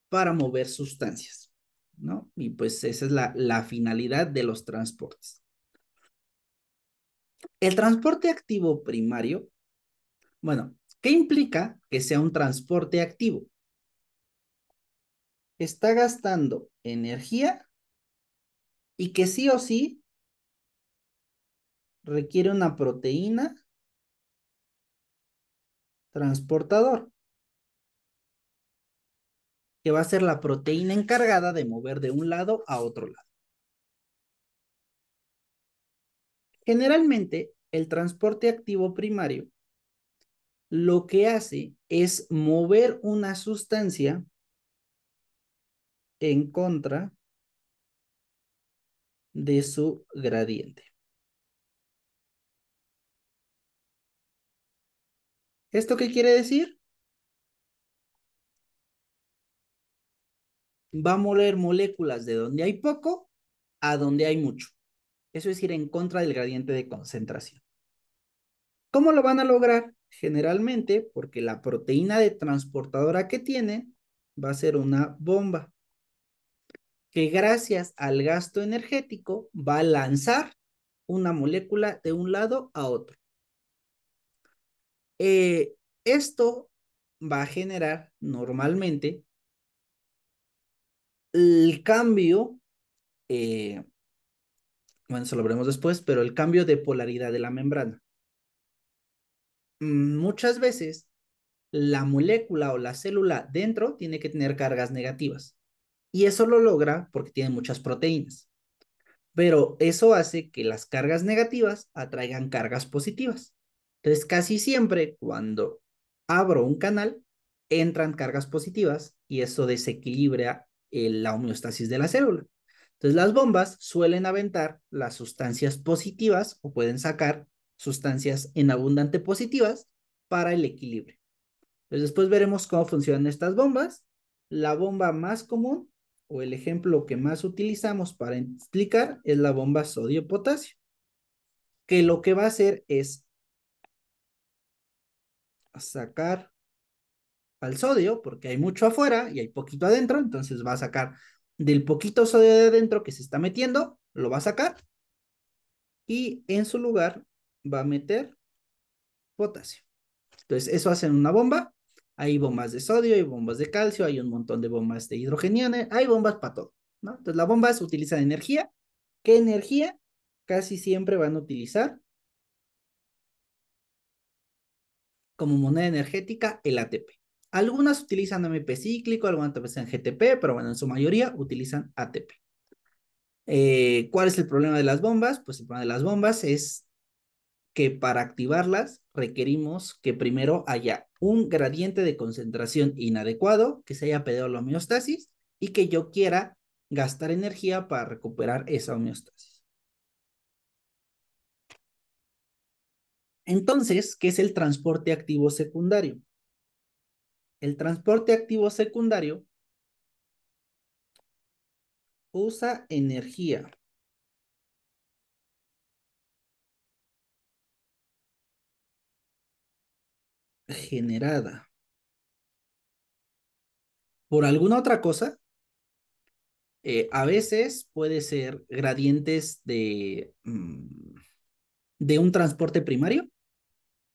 para mover sustancias, ¿no? Y pues esa es la finalidad de los transportes. El transporte activo primario, bueno, ¿qué implica que sea un transporte activo? está gastando energía y que sí o sí requiere una proteína transportador, que va a ser la proteína encargada de mover de un lado a otro lado. Generalmente, el transporte activo primario lo que hace es mover una sustancia en contra de su gradiente. ¿Esto qué quiere decir? Va a mover moléculas de donde hay poco a donde hay mucho. Eso es ir en contra del gradiente de concentración. ¿Cómo lo van a lograr? Generalmente porque la proteína de transportadora que tienen va a ser una bomba que gracias al gasto energético va a lanzar una molécula de un lado a otro. Esto va a generar normalmente el cambio, eh, bueno, eso lo veremos después, pero el cambio de polaridad de la membrana. Muchas veces la molécula o la célula dentro tiene que tener cargas negativas y eso lo logra porque tiene muchas proteínas, pero eso hace que las cargas negativas atraigan cargas positivas. Entonces, casi siempre cuando abro un canal, entran cargas positivas y eso desequilibra la homeostasis de la célula. Entonces, las bombas suelen aventar las sustancias positivas o pueden sacar sustancias en abundante positivas para el equilibrio. Entonces, después veremos cómo funcionan estas bombas. La bomba más común o el ejemplo que más utilizamos para explicar es la bomba sodio-potasio, que lo que va a hacer es sacar al sodio, porque hay mucho afuera y hay poquito adentro, entonces va a sacar del poquito sodio de adentro que se está metiendo, lo va a sacar y en su lugar va a meter potasio. Entonces, eso hace una bomba. Hay bombas de sodio, hay bombas de calcio, hay un montón de bombas de hidrogeniana, hay bombas para todo, ¿no? Entonces, las bombas utilizan energía. ¿Qué energía? Casi siempre van a utilizar como moneda energética el ATP. Algunas utilizan AMP cíclico, algunas utilizan GTP, pero bueno, en su mayoría utilizan ATP. ¿Cuál es el problema de las bombas? Pues el problema de las bombas es que para activarlas requerimos que primero haya un gradiente de concentración inadecuado, que se haya perdido la homeostasis y que yo quiera gastar energía para recuperar esa homeostasis. Entonces, ¿qué es el transporte activo secundario? El transporte activo secundario usa energía generada por alguna otra cosa. A veces puede ser gradientes de un transporte primario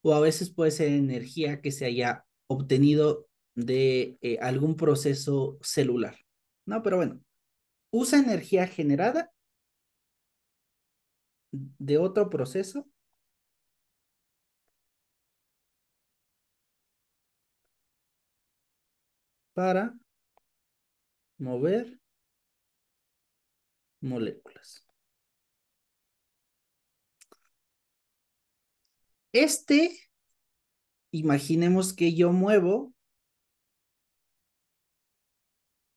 o a veces puede ser energía que se haya obtenido de algún proceso celular. No, pero bueno, usa energía generada de otro proceso para mover moléculas. Este, imaginemos que yo muevo,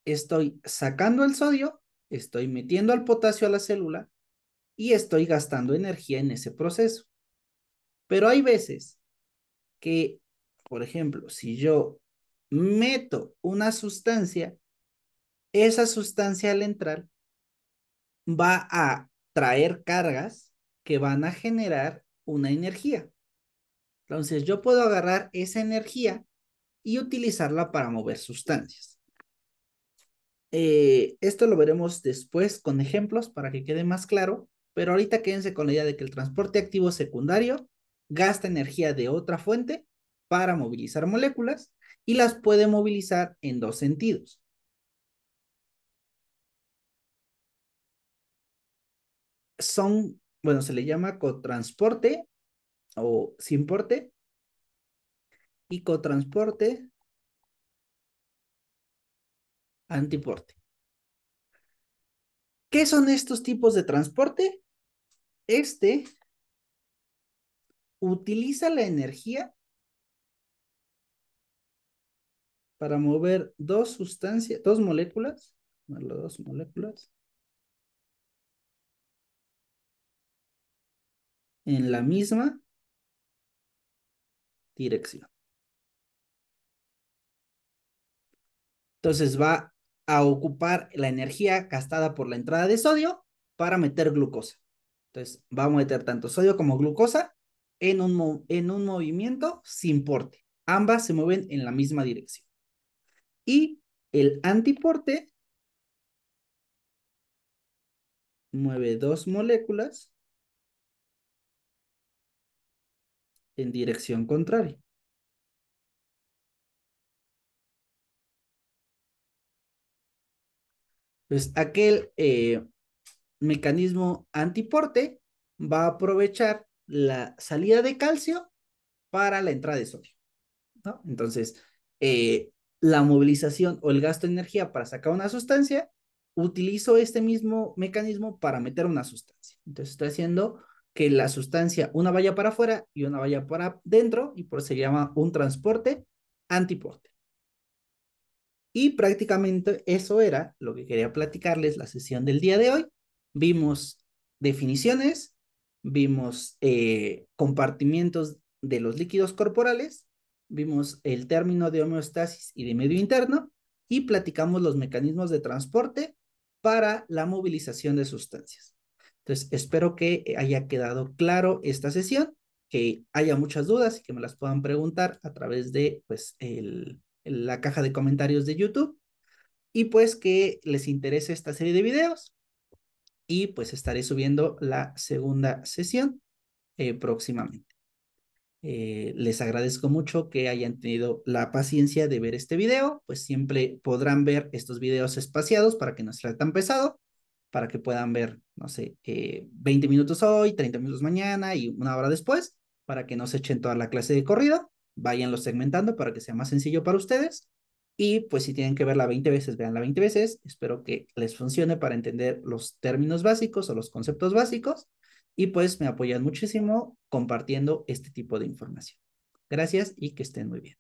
estoy sacando el sodio, estoy metiendo al potasio a la célula y estoy gastando energía en ese proceso. Pero hay veces que, por ejemplo, si yo meto una sustancia, esa sustancia al entrar va a traer cargas que van a generar una energía. Entonces yo puedo agarrar esa energía y utilizarla para mover sustancias. Esto lo veremos después con ejemplos para que quede más claro, pero ahorita quédense con la idea de que el transporte activo secundario gasta energía de otra fuente para movilizar moléculas y las puede movilizar en dos sentidos. son, bueno, se le llama cotransporte o sin porte y cotransporte antiporte. ¿Qué son estos tipos de transporte? Este utiliza la energía para mover dos sustancias, dos moléculas, dos moléculas en la misma dirección. Entonces va a ocupar la energía gastada por la entrada de sodio para meter glucosa. Entonces va a meter tanto sodio como glucosa en un movimiento sin porte. Ambas se mueven en la misma dirección. Y el antiporte mueve dos moléculas en dirección contraria. Entonces aquel mecanismo antiporte va a aprovechar la salida de calcio para la entrada de sodio, ¿no? Entonces, la movilización o el gasto de energía para sacar una sustancia, utilizo este mismo mecanismo para meter una sustancia. Entonces, estoy haciendo que la sustancia, una vaya para afuera y una vaya para dentro, y por eso se llama un transporte antiporte. Y prácticamente eso era lo que quería platicarles la sesión del día de hoy. Vimos definiciones, vimos compartimientos de los líquidos corporales, vimos el término de homeostasis y de medio interno y platicamos los mecanismos de transporte para la movilización de sustancias. Entonces, espero que haya quedado claro esta sesión, que haya muchas dudas y que me las puedan preguntar a través de pues, la caja de comentarios de YouTube y pues que les interese esta serie de videos y pues estaré subiendo la segunda sesión próximamente. Les agradezco mucho que hayan tenido la paciencia de ver este video, pues siempre podrán ver estos videos espaciados para que no sea tan pesado, para que puedan ver, no sé, 20 minutos hoy, 30 minutos mañana y una hora después, para que no se echen toda la clase de corrido, váyanlo segmentando para que sea más sencillo para ustedes. Y pues si tienen que verla 20 veces, veanla 20 veces. Espero que les funcione para entender los términos básicos o los conceptos básicos. Y pues me apoyan muchísimo compartiendo este tipo de información. Gracias y que estén muy bien.